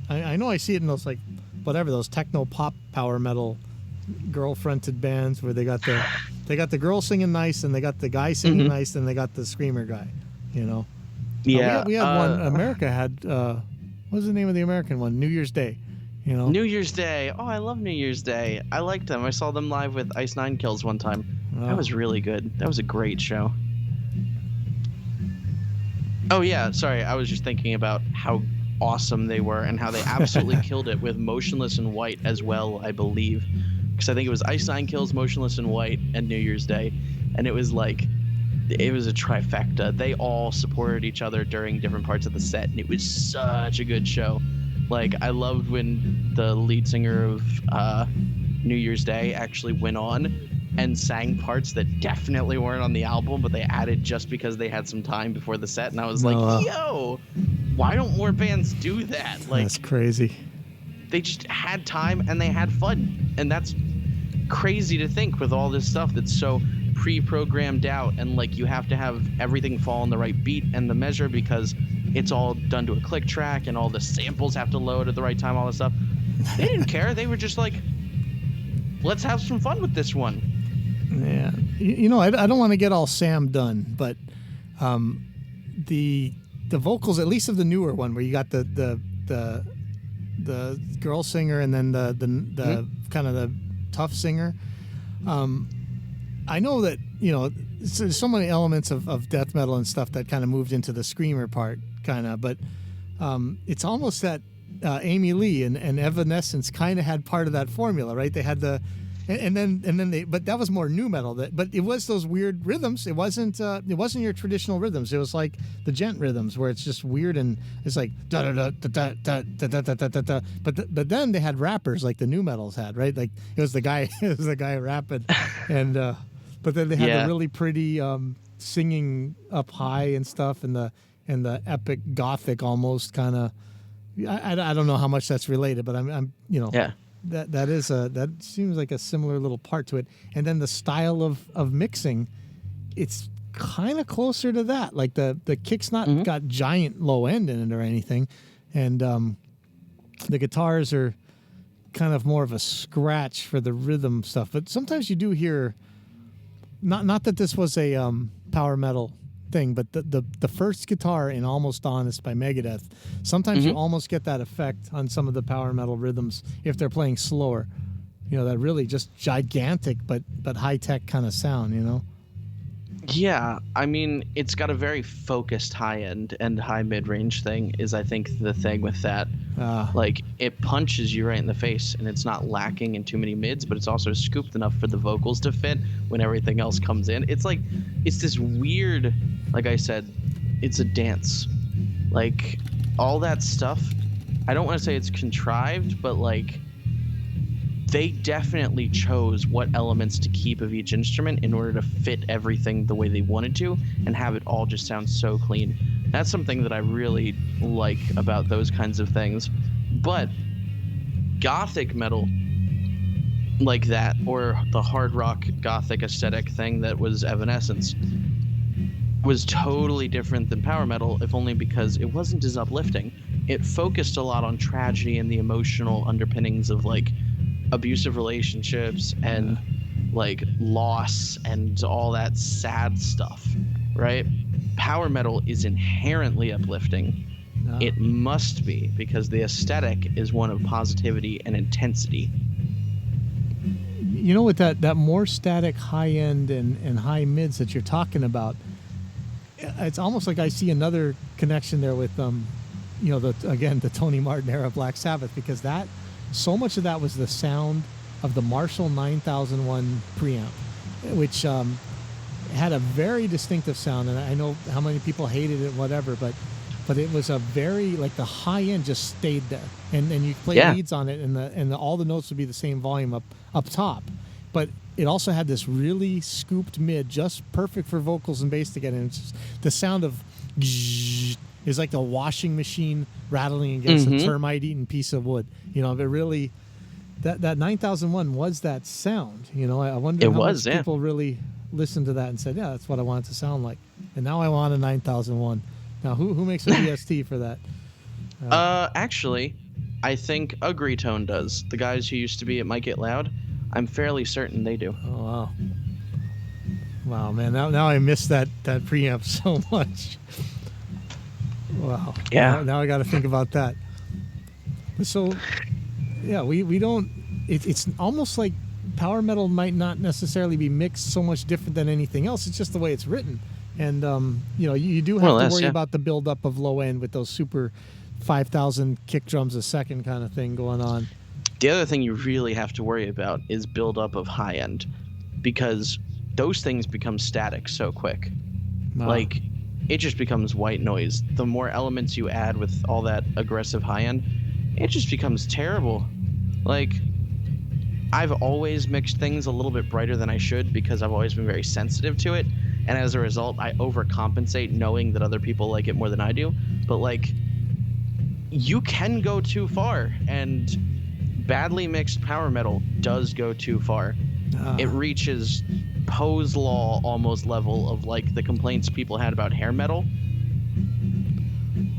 I know I see it in those, like, whatever, those techno pop power metal girl fronted bands where they got the girl singing nice, and they got the guy singing nice, and they got the screamer guy, you know. Yeah, we had one. America had what was the name of the American one? New Year's Day. You know, New Year's Day. Oh, I love New Year's Day. I liked them. I saw them live with Ice Nine Kills one time. Oh. That was really good. That was a great show. Oh yeah, sorry. I was just thinking about how awesome they were and how they absolutely killed it with Motionless in White as well, I believe. Because I think it was Ice Nine Kills, Motionless in White, and New Year's Day, and it was like, it was a trifecta. They all supported each other during different parts of the set, and it was such a good show. Like, I loved when the lead singer of New Year's Day actually went on and sang parts that definitely weren't on the album, but they added just because they had some time before the set, and I was like, yo, why don't more bands do that? Like, that's crazy. They just had time and they had fun, and that's crazy to think with all this stuff that's so pre-programmed out, and like you have to have everything fall on the right beat and the measure because it's all done to a click track, and all the samples have to load at the right time, all this stuff. They didn't care. They were just like, let's have some fun with this one. Yeah, you know, I don't want to get all Sam done, but the vocals, at least of the newer one, where you got the girl singer and then the kind of the tough singer. I know that, you know, there's so many elements of death metal and stuff that kind of moved into the screamer part, kind of, but it's almost that Amy Lee and Evanescence kind of had part of that formula, right? They had the and then they, but that was more nu metal. But it was those weird rhythms. It wasn't your traditional rhythms. It was like the gent rhythms where it's just weird, and it's like da da da da da da da da da da da. But then they had rappers like the nu metals had, right? Like it was the guy rapping, and but then they had the really pretty singing up high and stuff, and the epic gothic almost kind of. I don't know how much that's related, but I'm you know. Yeah. That seems like a similar little part to it. And then the style of mixing, it's kind of closer to that. Like the kick's not got giant low end in it or anything, and the guitars are kind of more of a scratch for the rhythm stuff. But sometimes you do hear, not that this was a power metal thing, but the first guitar in Almost Honest by Megadeth, sometimes you almost get that effect on some of the power metal rhythms if they're playing slower. You know, that really just gigantic but high tech kind of sound. You know. Yeah, I mean, it's got a very focused high end and high mid range thing. Is I think the thing with that. Like, it punches you right in the face, and it's not lacking in too many mids, but it's also scooped enough for the vocals to fit when everything else comes in. It's like, it's this weird, like I said, it's a dance. Like, all that stuff, I don't want to say it's contrived, but like, they definitely chose what elements to keep of each instrument in order to fit everything the way they wanted to and have it all just sound so clean. That's something that I really like about those kinds of things. But gothic metal like that, or the hard rock gothic aesthetic thing that was Evanescence, was totally different than power metal, if only because it wasn't as uplifting. It focused a lot on tragedy and the emotional underpinnings of like abusive relationships and like loss and all that sad stuff, right? Power metal is inherently uplifting. It must be, because the aesthetic is one of positivity and intensity. You know, with that more static high end and high mids that you're talking about, it's almost like I see another connection there with you know, the Tony Martin era Black Sabbath, because that so much of that was the sound of the Marshall 9001 preamp, which had a very distinctive sound, and I know how many people hated it, whatever, but it was a very, like, the high end just stayed there, and you play leads on it, and all the notes would be the same volume up top, but it also had this really scooped mid, just perfect for vocals and bass to get in. It's just, the sound of is like the washing machine rattling against a termite-eaten piece of wood. You know, it really, that 9001 was that sound. You know, I wonder how much people really listened to that and said, yeah, that's what I want it to sound like. And now I want a 9001. Now, who makes a VST for that? Actually, I think Agritone does. The guys who used to be at Might Get Loud, I'm fairly certain they do. Oh, wow. Wow, man. Now I miss that preamp so much. Wow. Yeah. Now I got to think about that. So, yeah, we don't. It's almost like power metal might not necessarily be mixed so much different than anything else. It's just the way it's written, and you know, you do have to worry about the buildup of low end with those super 5,000 kick drums a second kind of thing going on. The other thing you really have to worry about is buildup of high end, because those things become static so quick. Wow. Like, it just becomes white noise. The more elements you add with all that aggressive high end, it just becomes terrible. Like, I've always mixed things a little bit brighter than I should because I've always been very sensitive to it, and as a result, I overcompensate knowing that other people like it more than I do. But like, you can go too far, and badly mixed power metal does go too far. It reaches Poe's Law almost level of like the complaints people had about hair metal.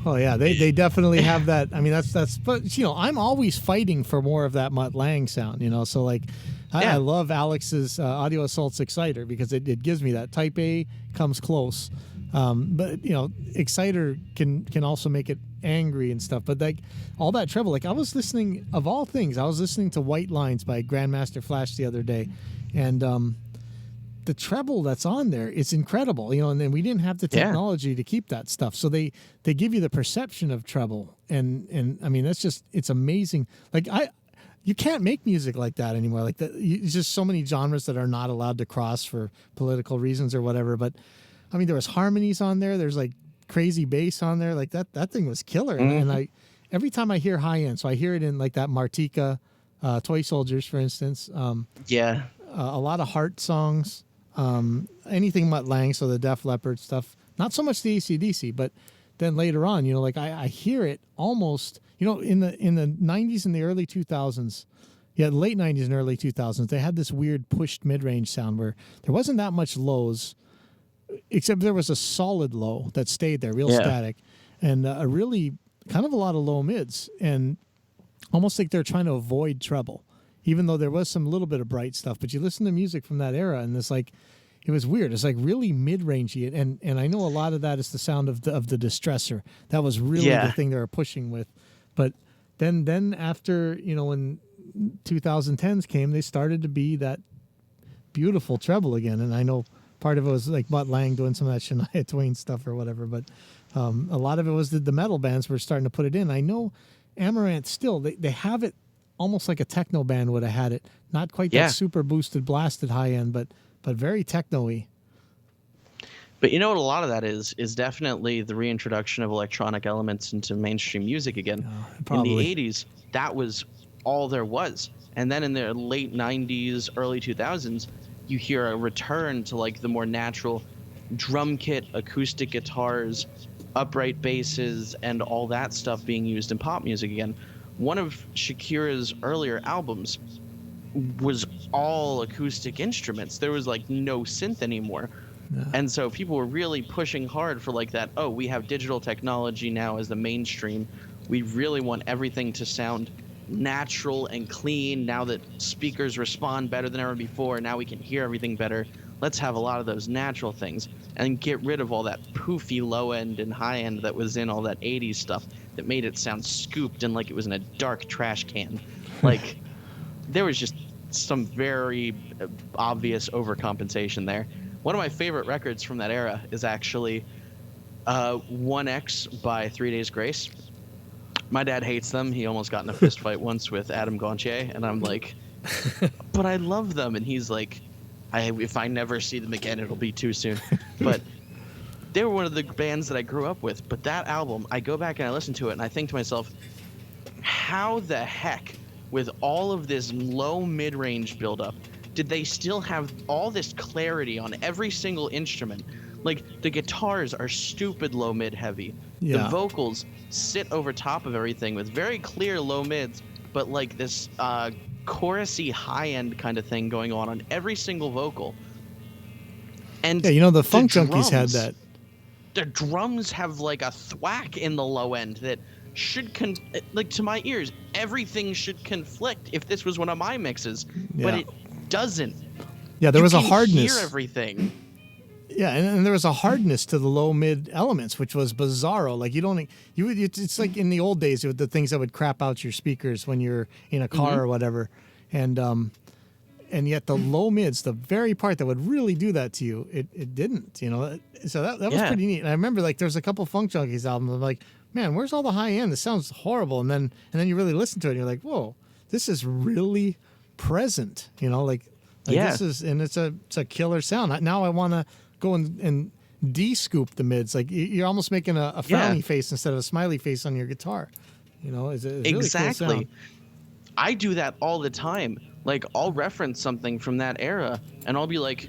Oh yeah, they definitely have that. I mean, that's. But you know, I'm always fighting for more of that Mutt Lange sound. You know, so like, I love Alex's Audio Assault's Exciter because it gives me that. Type A comes close, but you know, Exciter can also make it angry and stuff. But like all that treble, like I was listening, of all things, I was listening to White Lines by Grandmaster Flash the other day, and the treble that's on there is incredible, you know, and then we didn't have the technology to keep that stuff. So they give you the perception of treble. And I mean, it's amazing. Like you can't make music like that anymore. Like it's just so many genres that are not allowed to cross for political reasons or whatever. But I mean, there was harmonies on there. There's like crazy bass on there. Like that thing was killer. And every time I hear high end, so I hear it in like that Martika, Toy Soldiers, for instance. A lot of Heart songs. Anything Mutt Lange, so the Def Leppard stuff, not so much the AC/DC, but then later on, you know, like I hear it almost, you know, in the 90s and the early 2000s, late 90s and early 2000s, they had this weird pushed mid-range sound where there wasn't that much lows, except there was a solid low that stayed there, real static, and a really kind of a lot of low mids, and almost like they're trying to avoid treble. Even though there was some little bit of bright stuff, but you listen to music from that era, and it's like, it was weird. It's like really mid-rangey, and I know a lot of that is the sound of the distressor. That was really the thing they were pushing with. But then after, when 2010s came, they started to be that beautiful treble again. And I know part of it was like Mutt Lange doing some of that Shania Twain stuff or whatever, but a lot of it was the metal bands were starting to put it in. I know Amaranth still, they have it almost like a techno band would have had it. Not quite that super boosted, blasted high end, but very techno-y. But you know what a lot of that is definitely the reintroduction of electronic elements into mainstream music again. In the 80s, that was all there was. And then in the late 90s, early 2000s, you hear a return to like the more natural drum kit, acoustic guitars, upright basses, and all that stuff being used in pop music again. One of Shakira's earlier albums was all acoustic instruments. There was like no synth anymore. Yeah. And so people were really pushing hard for like that, we have digital technology now as the mainstream. We really want everything to sound natural and clean now that speakers respond better than ever before. Now we can hear everything better. Let's have a lot of those natural things and get rid of all that poofy low end and high end that was in all that 80s stuff that made it sound scooped and like it was in a dark trash can. Like there was just some very obvious overcompensation there. One of my favorite records from that era is actually 1X by 3 Days Grace. My dad hates them. He almost got in a fist fight once with Adam Gontier, and I'm like, but I love them. And he's like, if I never see them again, it'll be too soon. But they were one of the bands that I grew up with. But that album, I go back and I listen to it, and I think to myself, how the heck, with all of this low mid-range buildup, did they still have all this clarity on every single instrument? Like, the guitars are stupid low mid heavy. Yeah. The vocals sit over top of everything with very clear low mids, but like this chorusy high end kind of thing going on every single vocal. And the Funk Junkies had that. The drums have like a thwack in the low end that should like to my ears, everything should conflict if this was one of my mixes, but it doesn't. Yeah, there was a hardness. Hear everything. Yeah, and there was a hardness to the low mid elements, which was bizarro. Like it's like in the old days with the things that would crap out your speakers when you're in a car or whatever, and yet the low mids, the very part that would really do that to you, it didn't. So that was pretty neat. And I remember like there's a couple Funk Junkies albums. I'm like, man, where's all the high end? This sounds horrible. And then you really listen to it, and you're like, whoa, this is really present. This is, and it's a killer sound. Now I want to go and de-scoop the mids. Like you're almost making a frowny face instead of a smiley face on your guitar. It's really exactly. Cool sound. I do that all the time. Like I'll reference something from that era, and I'll be like,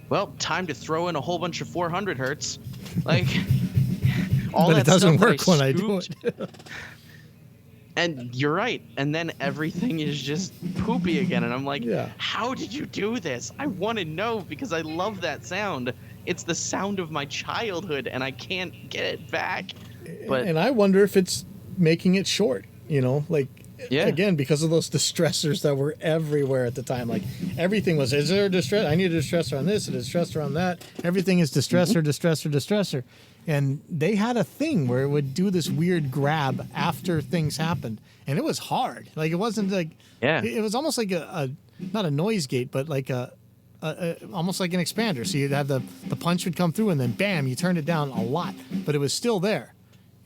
"Well, time to throw in a whole bunch of 400 hertz." Like all but that it doesn't stuff work when I do it. And you're right. And then everything is just poopy again. And I'm like, how did you do this? I want to know because I love that sound. It's the sound of my childhood, and I can't get it back. And I wonder if it's making it short, again, because of those distressors that were everywhere at the time. Like everything was, is there a distress? I need a distressor on this, a distressor on that. Everything is distressor, distressor, distressor. And they had a thing where it would do this weird grab after things happened. And it was hard. Like, it wasn't like... Yeah. It was almost like not a noise gate, but like almost like an expander. So you'd have the punch would come through, and then bam, you turned it down a lot. But it was still there.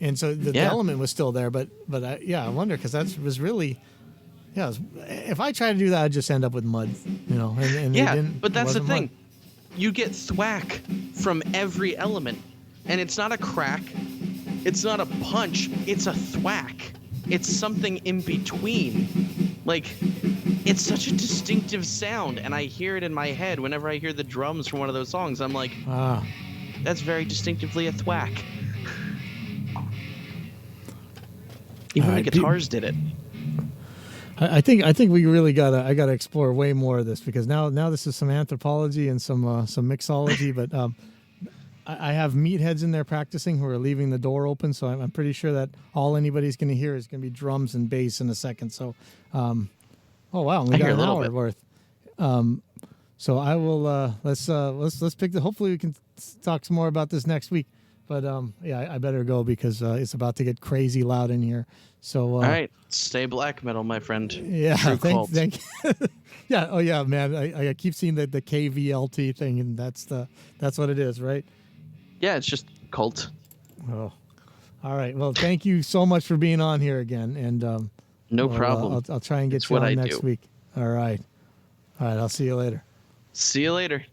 And so the element was still there. But I wonder, because that was really... Yeah, if I tried to do that, I'd just end up with mud, And but that's the thing. Mud. You get thwack from every element. And it's not a crack, it's not a punch, it's a thwack. It's something in between. Like, it's such a distinctive sound, and I hear it in my head whenever I hear the drums from one of those songs. I'm like, that's very distinctively a thwack. Even the guitars did it. I think we really I gotta explore way more of this, because now this is some anthropology and some mixology, but I have meatheads in there practicing who are leaving the door open, so I'm pretty sure that all anybody's going to hear is going to be drums and bass in a second. So, oh wow, we got an hour worth. So I will let's pick the. Hopefully we can talk some more about this next week. But yeah, I better go because it's about to get crazy loud in here. So All right, stay black metal, my friend. yeah, True cult. thank yeah, oh yeah, man. I keep seeing the KVLT thing, and that's what it is, right? Yeah, it's just cult. Oh, all right. Well, thank you so much for being on here again, and No problem. I'll try and get It's you what on I next do. week. All right. I'll see you later. See you later.